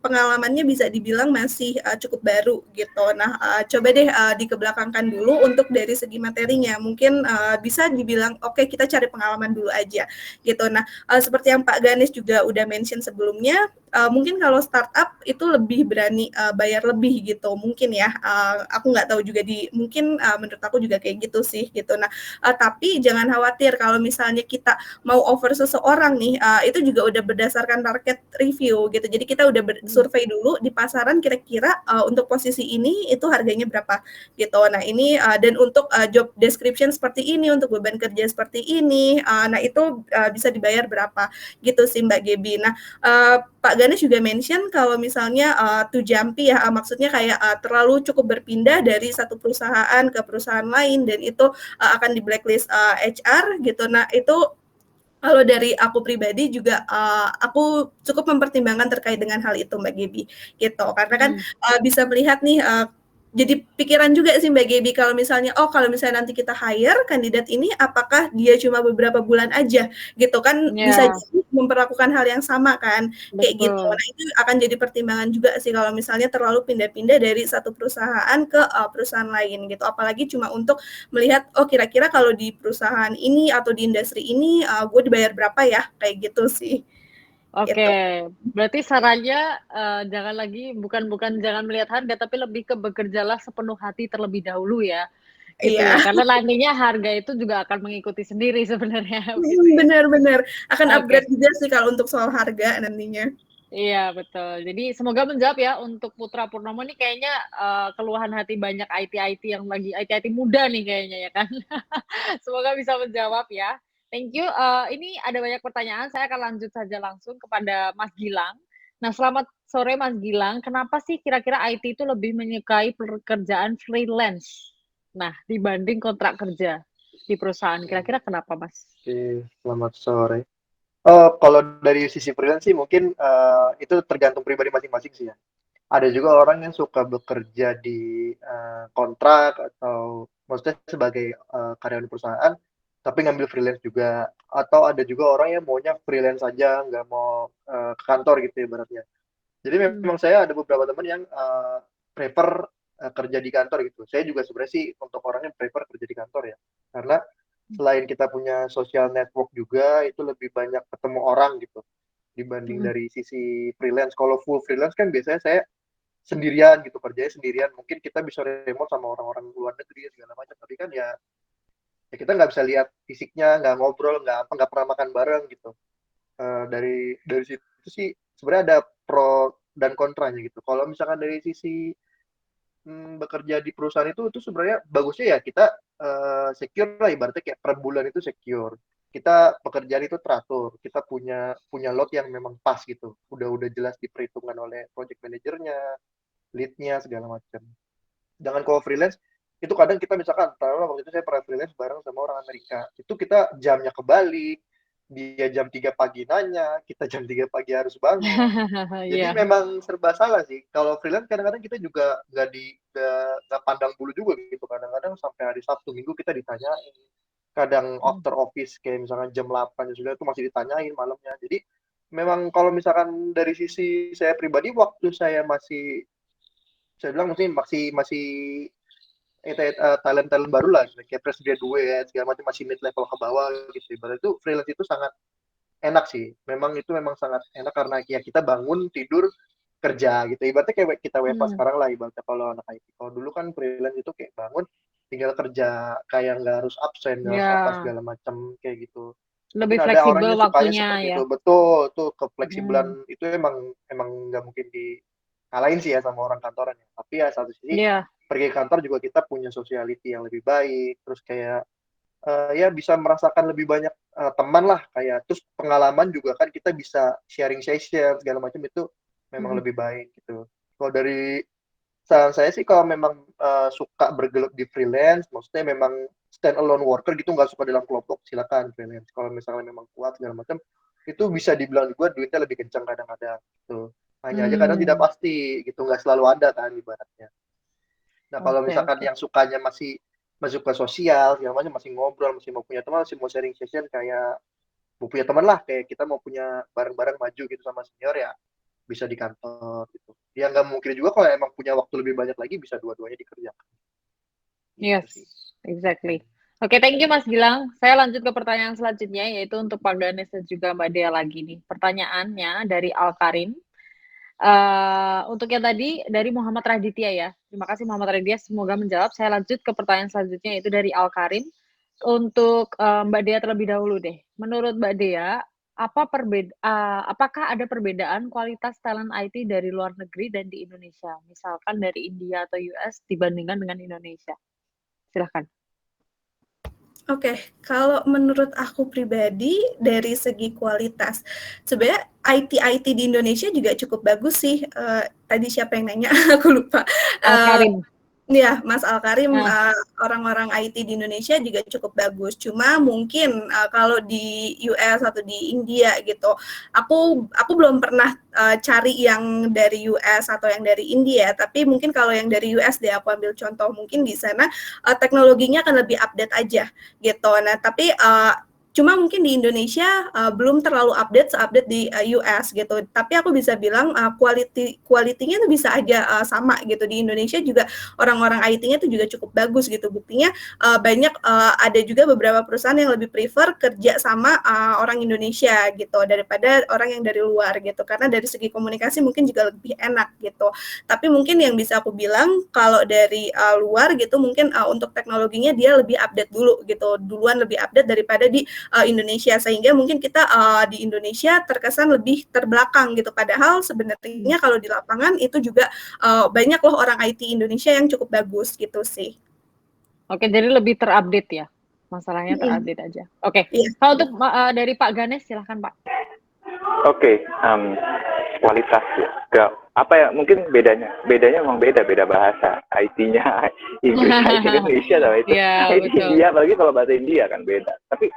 pengalamannya bisa dibilang masih cukup baru gitu. Nah, coba deh dikebelakangkan dulu untuk dari segi materinya. Mungkin bisa dibilang oke, kita cari pengalaman dulu aja gitu. Nah, seperti yang Pak Ganesh juga udah mention sebelumnya, mungkin kalau startup itu lebih berani bayar lebih gitu mungkin ya. Aku nggak tahu juga mungkin menurut aku juga kayak gitu sih gitu. Nah, tapi jangan khawatir kalau misalnya kita mau offer seseorang nih, itu juga udah berdasarkan market review gitu. Jadi kita udah survei dulu di pasaran kira-kira untuk posisi ini itu harganya berapa gitu. Nah ini dan untuk job description seperti ini, untuk beban kerja seperti ini, nah itu bisa dibayar berapa gitu sih Mbak Gebi. Nah Pak Ganesh juga mention kalau misalnya to jumpy ya, maksudnya kayak terlalu cukup berpindah dari satu perusahaan ke perusahaan lain dan itu akan di blacklist HR gitu. Nah itu kalau dari aku pribadi juga aku cukup mempertimbangkan terkait dengan hal itu Mbak Gebi gitu karena kan bisa melihat nih jadi pikiran juga sih Mbak Gebi kalau misalnya nanti kita hire kandidat ini apakah dia cuma beberapa bulan aja gitu kan bisa Ya, jadi memperlakukan hal yang sama kan kayak gitu. betul. Nah itu akan jadi pertimbangan juga sih kalau misalnya terlalu pindah-pindah dari satu perusahaan ke perusahaan lain gitu apalagi cuma untuk melihat kira-kira kalau di perusahaan ini atau di industri ini gue dibayar berapa ya kayak gitu sih Oke, gitu. berarti sarannya jangan lagi bukan jangan melihat harga tapi lebih ke bekerjalah sepenuh hati terlebih dahulu ya, gitu Iya, ya. Karena nantinya harga itu juga akan mengikuti sendiri sebenarnya begitu ya. benar-benar akan Oke, upgrade juga sih kalau untuk soal harga nantinya. iya betul. Jadi semoga menjawab ya untuk Putra Purnomo nih kayaknya keluhan hati banyak IT yang lagi IT muda nih kayaknya ya kan. Semoga bisa menjawab ya. Thank you. Ini ada banyak pertanyaan. Saya akan lanjut saja langsung kepada Mas Gilang. Nah, selamat sore Mas Gilang. Kenapa sih kira-kira IT itu lebih menyukai pekerjaan freelance? Nah, dibanding kontrak kerja di perusahaan. Kira-kira kenapa, Mas? Oke, selamat sore. Kalau dari sisi freelance sih mungkin itu tergantung pribadi masing-masing sih ya. Ada juga orang yang suka bekerja di kontrak atau maksudnya sebagai karyawan perusahaan, tapi ngambil freelance juga. Atau ada juga orang yang maunya freelance saja, nggak mau ke kantor gitu ya ibaratnya. Jadi Hmm. memang saya ada beberapa teman yang prefer kerja di kantor gitu. Saya juga sebenarnya sih untuk orang yang prefer kerja di kantor ya. Karena selain kita punya social network juga, itu lebih banyak ketemu orang gitu dibanding Hmm. dari sisi freelance. Kalau full freelance kan biasanya saya sendirian gitu, kerjanya sendirian. Mungkin kita bisa remote sama orang-orang luar negeri segala macam, tapi kan ya kita nggak bisa lihat fisiknya, nggak ngobrol, nggak pernah makan bareng gitu. Dari situ sih sebenarnya ada pro dan kontranya gitu. Kalau misalkan dari sisi bekerja di perusahaan itu sebenarnya bagusnya ya kita secure lah ibaratnya kayak per bulan itu secure. Kita pekerjaan itu teratur, kita punya load yang memang pas gitu. Udah jelas diperhitungkan oleh project manajernya, lead-nya segala macam. Jangan kalau freelance itu kadang kita misalkan taruhlah waktu itu saya pernah freelance bareng sama orang Amerika. Itu kita jamnya kebalik, dia jam 3 pagi nanya, kita jam 3 pagi harus bangun. Jadi Iya. memang serba salah sih. Kalau freelance kadang-kadang kita juga nggak pandang bulu juga gitu. Kadang-kadang sampai hari Sabtu Minggu kita ditanyain. Kadang Hmm. after office kayak misalkan jam 8 ya sudah itu masih ditanyain malamnya. Jadi memang kalau misalkan dari sisi saya pribadi waktu saya bilang mungkin masih masih talent-talent baru lah kayak fresh graduate segala macam masih mid level ke bawah gitu. Ibarat itu freelance itu sangat enak sih. Memang sangat enak karena ya kita bangun tidur kerja gitu. Ibaratnya kayak kita WFA Hmm. sekarang lah ibaratnya kalau anak IT. Kalau dulu kan freelance itu kayak bangun tinggal kerja kayak nggak harus absen, nggak harus apa Ya, segala macam kayak gitu. Mungkin lebih ada orang fleksibel yang sukanya waktunya seperti ya. itu. Betul, tuh Hmm. kefleksibelan itu emang nggak mungkin dikalahin sih ya sama orang kantoran ya. Tapi ya satu sisi Iya. pergi ke kantor juga kita punya sociality yang lebih baik, terus kayak ya bisa merasakan lebih banyak teman lah kayak terus pengalaman juga kan kita bisa sharing session segala macam itu memang Hmm. lebih baik gitu. Kalau dari saran saya sih kalau memang suka bergelut di freelance, maksudnya memang stand alone worker gitu nggak suka dalam kelompok silakan freelance. Kalau misalnya memang kuat segala macam itu bisa dibilang juga duitnya lebih kencang kadang-kadang gitu. Hanya aja kadang tidak Hmm. pasti gitu nggak selalu ada kan ibaratnya. Nah, kalau Oke, misalkan oke. yang sukanya masih masuk ke sosial, segala macam, masih ngobrol, masih mau punya teman, masih mau sharing session, kayak mau punya teman lah, kayak kita mau punya bareng-bareng maju gitu sama senior ya, bisa di kantor gitu. Ya nggak mungkin juga kalau emang punya waktu lebih banyak lagi, bisa dua-duanya dikerjakan. Gitu Yes, sih. exactly. Oke, thank you Mas Gilang. Saya lanjut ke pertanyaan selanjutnya, yaitu untuk Pak Ganes dan juga Mbak Dea lagi nih. Pertanyaannya dari Alkarin. Untuk yang tadi dari Muhammad Raditya ya. Terima kasih Muhammad Raditya, semoga menjawab. Saya lanjut ke pertanyaan selanjutnya yaitu dari Al-Karim. Untuk, Mbak Dea terlebih dahulu deh. Menurut Mbak Dea, apakah ada perbedaan kualitas talent IT dari luar negeri dan di Indonesia? Misalkan dari India atau US dibandingkan dengan Indonesia? Silahkan. Oke, kalau menurut aku pribadi dari segi kualitas, sebenarnya IT di Indonesia juga cukup bagus sih. Tadi siapa yang nanya? Aku lupa. Al-Karim. Ya, Mas Al-Karim, Nah. orang-orang IT di Indonesia juga cukup bagus. Cuma mungkin kalau di US atau di India gitu, aku belum pernah cari yang dari US atau yang dari India. Tapi mungkin kalau yang dari US deh aku ambil contoh, mungkin di sana teknologinya akan lebih update aja gitu. Nah, tapi cuma mungkin di Indonesia belum terlalu update di US gitu. Tapi aku bisa bilang quality-nya tuh bisa aja sama gitu. Di Indonesia juga orang-orang IT-nya itu juga cukup bagus gitu. Buktinya banyak ada juga beberapa perusahaan yang lebih prefer kerja sama orang Indonesia gitu daripada orang yang dari luar gitu. Karena dari segi komunikasi mungkin juga lebih enak gitu. Tapi mungkin yang bisa aku bilang kalau dari luar gitu mungkin untuk teknologinya dia lebih update dulu gitu. Duluan lebih update daripada di Indonesia, sehingga mungkin kita di Indonesia terkesan lebih terbelakang gitu. Padahal sebenarnya kalau di lapangan itu juga banyak loh orang IT Indonesia yang cukup bagus gitu sih. Oke, jadi lebih terupdate ya? Masalahnya terupdate aja. Oke, kalau untuk dari Pak Ganes silahkan Pak. Oke, kualitas ya. Apa ya? Mungkin bedanya memang beda bahasa. IT-nya Inggris, IT Indonesia, atau itu IT India, apalagi kalau bahasa India kan beda. Tapi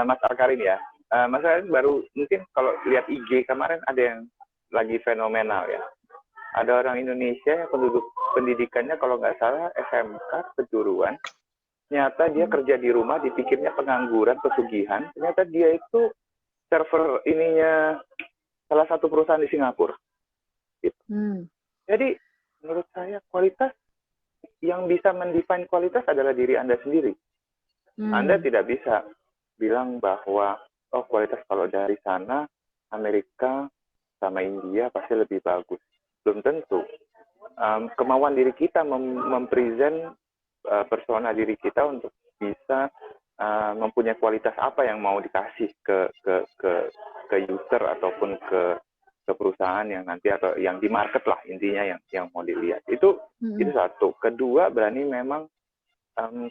Mas Al-Karim ya, Mas Al-Karim baru mungkin kalau lihat IG kemarin ada yang lagi fenomenal ya. Ada orang Indonesia yang pendidikannya kalau nggak salah SMK kejuruan, ternyata dia kerja di rumah, dipikirnya pengangguran, pesugihan, ternyata dia itu server ininya salah satu perusahaan di Singapura. Gitu. Jadi menurut saya kualitas yang bisa mendefine kualitas adalah diri Anda sendiri. Anda tidak bisa bilang bahwa kualitas kalau dari sana Amerika sama India pasti lebih bagus. Belum tentu. Kemauan diri kita mempresent persona diri kita untuk bisa mempunyai kualitas apa yang mau dikasih ke user ataupun ke perusahaan yang nanti atau yang di market lah intinya yang mau dilihat. Itu satu. Kedua, berani memang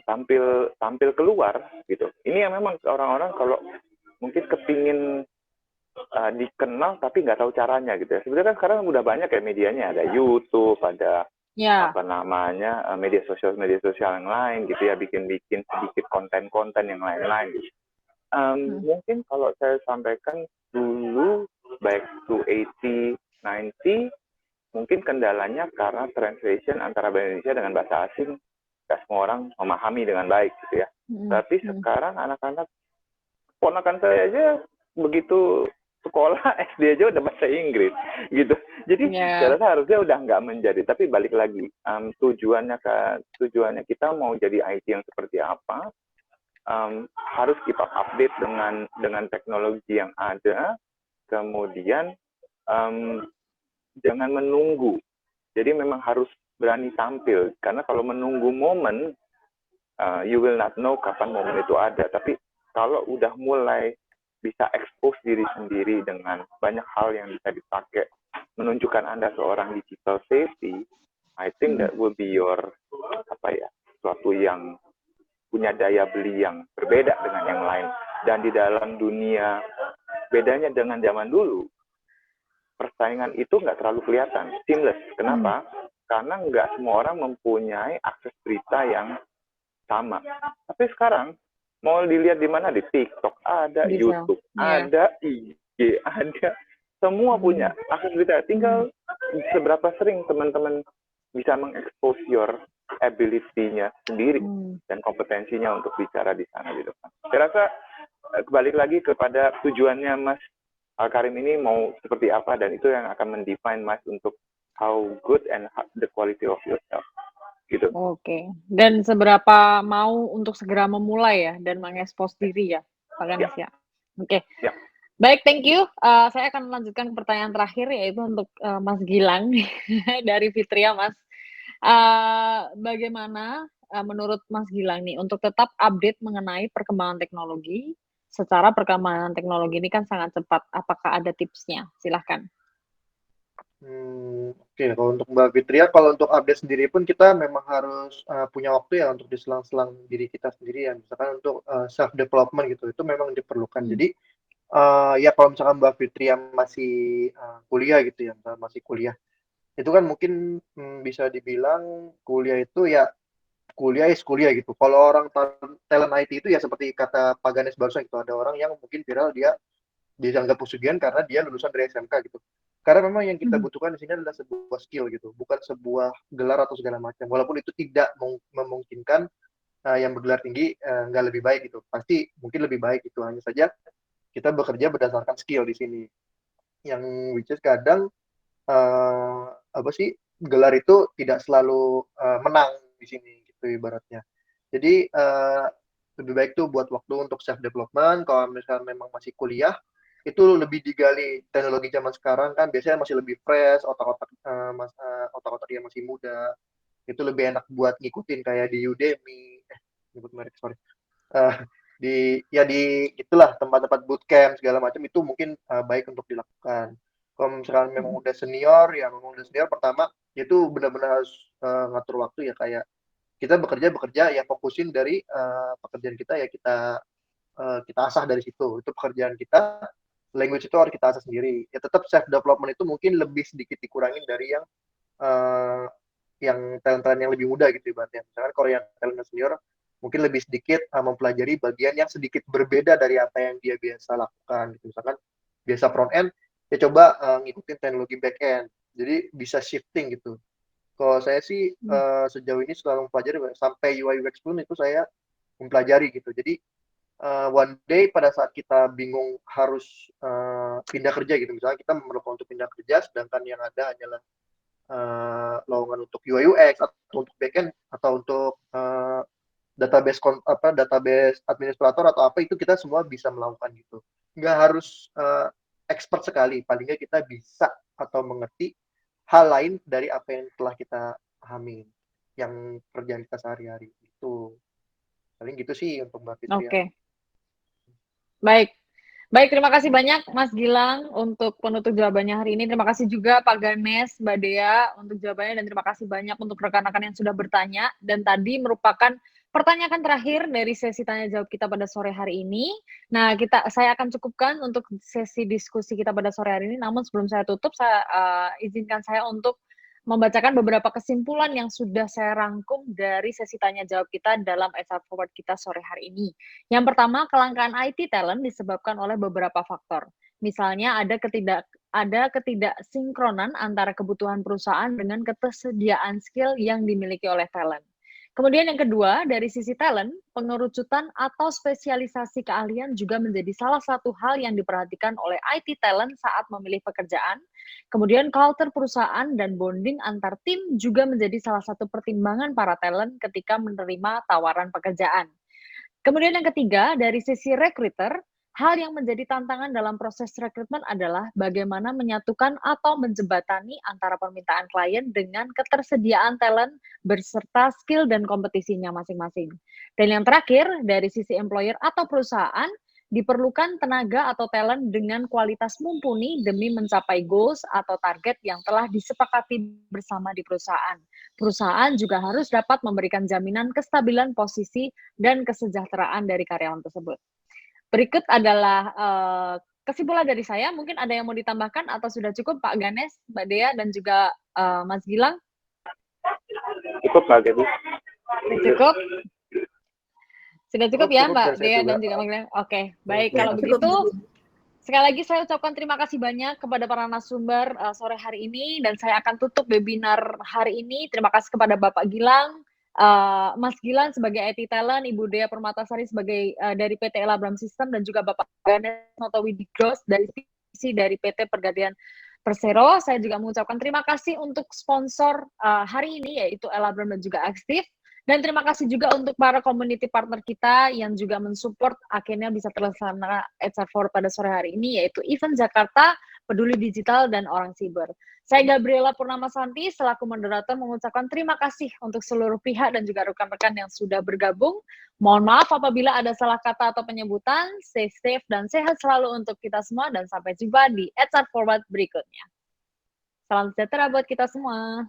tampil keluar gitu. Ini yang memang orang-orang kalau mungkin kepingin dikenal tapi nggak tahu caranya gitu ya. Sebenarnya kan sekarang udah banyak ya medianya, ada YouTube, ada media sosial yang lain gitu ya, bikin sedikit konten yang lain gitu. Mungkin kalau saya sampaikan dulu back to 80, 90, mungkin kendalanya karena translation antara bahasa Indonesia dengan bahasa asing gak semua orang memahami dengan baik gitu ya. Tapi sekarang anak-anak, ponakan saya aja begitu sekolah SD aja udah bahasa Inggris gitu. Jadi saya rasa harusnya udah nggak menjadi. Tapi balik lagi, tujuannya kita mau jadi IT yang seperti apa, harus keep up update dengan teknologi yang ada. Kemudian jangan menunggu. Jadi memang harus berani tampil, karena kalau menunggu momen, you will not know kapan momen itu ada. Tapi kalau udah mulai bisa expose diri sendiri dengan banyak hal yang bisa dipakai, menunjukkan Anda seorang digital safety, I think that will be your suatu yang punya daya beli yang berbeda dengan yang lain. Dan di dalam dunia, bedanya dengan zaman dulu, persaingan itu nggak terlalu kelihatan, seamless. Kenapa? Karena nggak semua orang mempunyai akses berita yang sama. Tapi sekarang, mau dilihat di mana? Di TikTok ada, bisa. YouTube ada, IG ada, semua punya akses berita. Tinggal seberapa sering teman-teman bisa mengekspos your ability-nya sendiri dan kompetensinya untuk bicara di sana di depan. Saya rasa kembali lagi kepada tujuannya Mas Al-Karim ini mau seperti apa, dan itu yang akan mendefine Mas untuk how good and the quality of yourself. Gitu. Oke. Dan seberapa mau untuk segera memulai ya dan mengekspos diri ya, Pak Ganes ya. Oke. Baik, thank you. Saya akan melanjutkan ke pertanyaan terakhir, yaitu untuk, Mas Gilang dari Fitria, Mas. Bagaimana, menurut Mas Gilang nih, untuk tetap update mengenai perkembangan teknologi, secara perkembangan teknologi ini kan sangat cepat, apakah ada tipsnya? Silahkan. Oke, kalau untuk Mbak Fitria, kalau untuk update sendiri pun kita memang harus punya waktu ya untuk diselang-selang diri kita sendiri ya, misalkan untuk self development gitu, itu memang diperlukan. Mhm. Jadi ya kalau misalkan Mbak Fitria masih kuliah gitu ya, masih kuliah, itu kan mungkin bisa dibilang kuliah itu ya kuliah is kuliah gitu. Kalau orang talent IT itu ya seperti kata Pak Ganes barusan gitu, ada orang yang mungkin viral dia dianggap pesugihan karena dia lulusan dari SMK gitu. Karena memang yang kita Mhm. butuhkan di sini adalah sebuah skill gitu, bukan sebuah gelar atau segala macam. Walaupun itu tidak memungkinkan yang bergelar tinggi nggak lebih baik gitu. Pasti mungkin lebih baik itu, hanya saja kita bekerja berdasarkan skill di sini. Yang which is kadang apa sih, gelar itu tidak selalu menang di sini gitu ibaratnya. Jadi lebih baik tuh buat waktu untuk self development. Kalau misalnya memang masih kuliah, itu lebih digali teknologi zaman sekarang kan biasanya masih lebih fresh, otak-otak yang masih muda. Itu lebih enak buat ngikutin kayak di Udemy, nyebut merek sorry. Eh, di itulah tempat-tempat bootcamp segala macam itu mungkin baik untuk dilakukan. Kalau misalkan memang Mhm. udah senior, ya memang udah senior pertama itu benar-benar harus ngatur waktu ya, kayak kita bekerja ya fokusin dari pekerjaan kita ya kita asah dari situ. Itu pekerjaan kita, language itu harus kita asah sendiri. Ya tetap self development itu mungkin lebih sedikit dikurangin dari uh, yang talent-talent yang lebih muda gitu ibaratnya. Misalkan kalau yang talent senior mungkin lebih sedikit mempelajari bagian yang sedikit berbeda dari apa yang dia biasa lakukan gitu. Misalkan biasa front end, ya coba ngikutin teknologi back end. Jadi bisa shifting gitu. Kalau saya sih Mhm. sejauh ini selalu mempelajari sampai UI UX pun itu saya mempelajari gitu. Jadi one day pada saat kita bingung harus pindah kerja gitu, misalnya kita memerlukan untuk pindah kerja, sedangkan yang ada hanyalah lowongan untuk UI UX atau untuk backend atau untuk database administrator atau apa, itu kita semua bisa melakukan gitu. Nggak harus expert sekali, paling nggak kita bisa atau mengerti hal lain dari apa yang telah kita pahami, yang kerjaan kita sehari-hari itu. Paling gitu sih untuk Mbak Fitria. Oke, baik. Baik, terima kasih banyak Mas Gilang untuk penutup jawabannya hari ini. Terima kasih juga Pak Ganes, Mbak Dea untuk jawabannya, dan terima kasih banyak untuk rekan-rekan yang sudah bertanya. Dan tadi merupakan pertanyaan terakhir dari sesi tanya jawab kita pada sore hari ini. Nah, saya akan cukupkan untuk sesi diskusi kita pada sore hari ini. Namun sebelum saya tutup, izinkan saya untuk membacakan beberapa kesimpulan yang sudah saya rangkum dari sesi tanya jawab kita dalam HR Forward kita sore hari ini. Yang pertama, kelangkaan IT talent disebabkan oleh beberapa faktor. Misalnya ada ketidaksinkronan antara kebutuhan perusahaan dengan ketersediaan skill yang dimiliki oleh talent. Kemudian yang kedua, dari sisi talent, pengerucutan atau spesialisasi keahlian juga menjadi salah satu hal yang diperhatikan oleh IT talent saat memilih pekerjaan. Kemudian culture perusahaan dan bonding antar tim juga menjadi salah satu pertimbangan para talent ketika menerima tawaran pekerjaan. Kemudian yang ketiga, dari sisi recruiter, hal yang menjadi tantangan dalam proses rekrutmen adalah bagaimana menyatukan atau menjembatani antara permintaan klien dengan ketersediaan talent beserta skill dan kompetisinya masing-masing. Dan yang terakhir, dari sisi employer atau perusahaan, diperlukan tenaga atau talent dengan kualitas mumpuni demi mencapai goals atau target yang telah disepakati bersama di perusahaan. Perusahaan juga harus dapat memberikan jaminan kestabilan posisi dan kesejahteraan dari karyawan tersebut. Berikut adalah kesimpulan dari saya. Mungkin ada yang mau ditambahkan atau sudah cukup Pak Ganes, Mbak Dea, dan juga Mas Gilang? Cukup Mbak Gaby. Cukup? Sudah cukup ya Cukup Mbak dari saya Dea juga. dan juga Mas Gilang? Oke, baik. Terima Ya, Kalau kasih. cukup. begitu, sekali lagi saya ucapkan terima kasih banyak kepada para narasumber sore hari ini, dan saya akan tutup webinar hari ini. Terima kasih kepada Bapak Gilang, Mas Gilang sebagai IT Talent, Ibu Dea Permatasari sebagai dari PT Elabram System, dan juga Bapak Ganes Notowidigros dari PT Pergadaian Persero. Saya juga mengucapkan terima kasih untuk sponsor hari ini, yaitu Elabram dan juga Aktif. Dan terima kasih juga untuk para community partner kita yang juga mensupport akhirnya bisa terlaksana HR Forward pada sore hari ini, yaitu Event Jakarta, Peduli Digital, dan Orang Siber. Saya Gabriela Purnamaswanti selaku moderator mengucapkan terima kasih untuk seluruh pihak dan juga rekan-rekan yang sudah bergabung. Mohon maaf apabila ada salah kata atau penyebutan. Stay safe dan sehat selalu untuk kita semua dan sampai jumpa di HR Forward berikutnya. Salam sejahtera buat kita semua.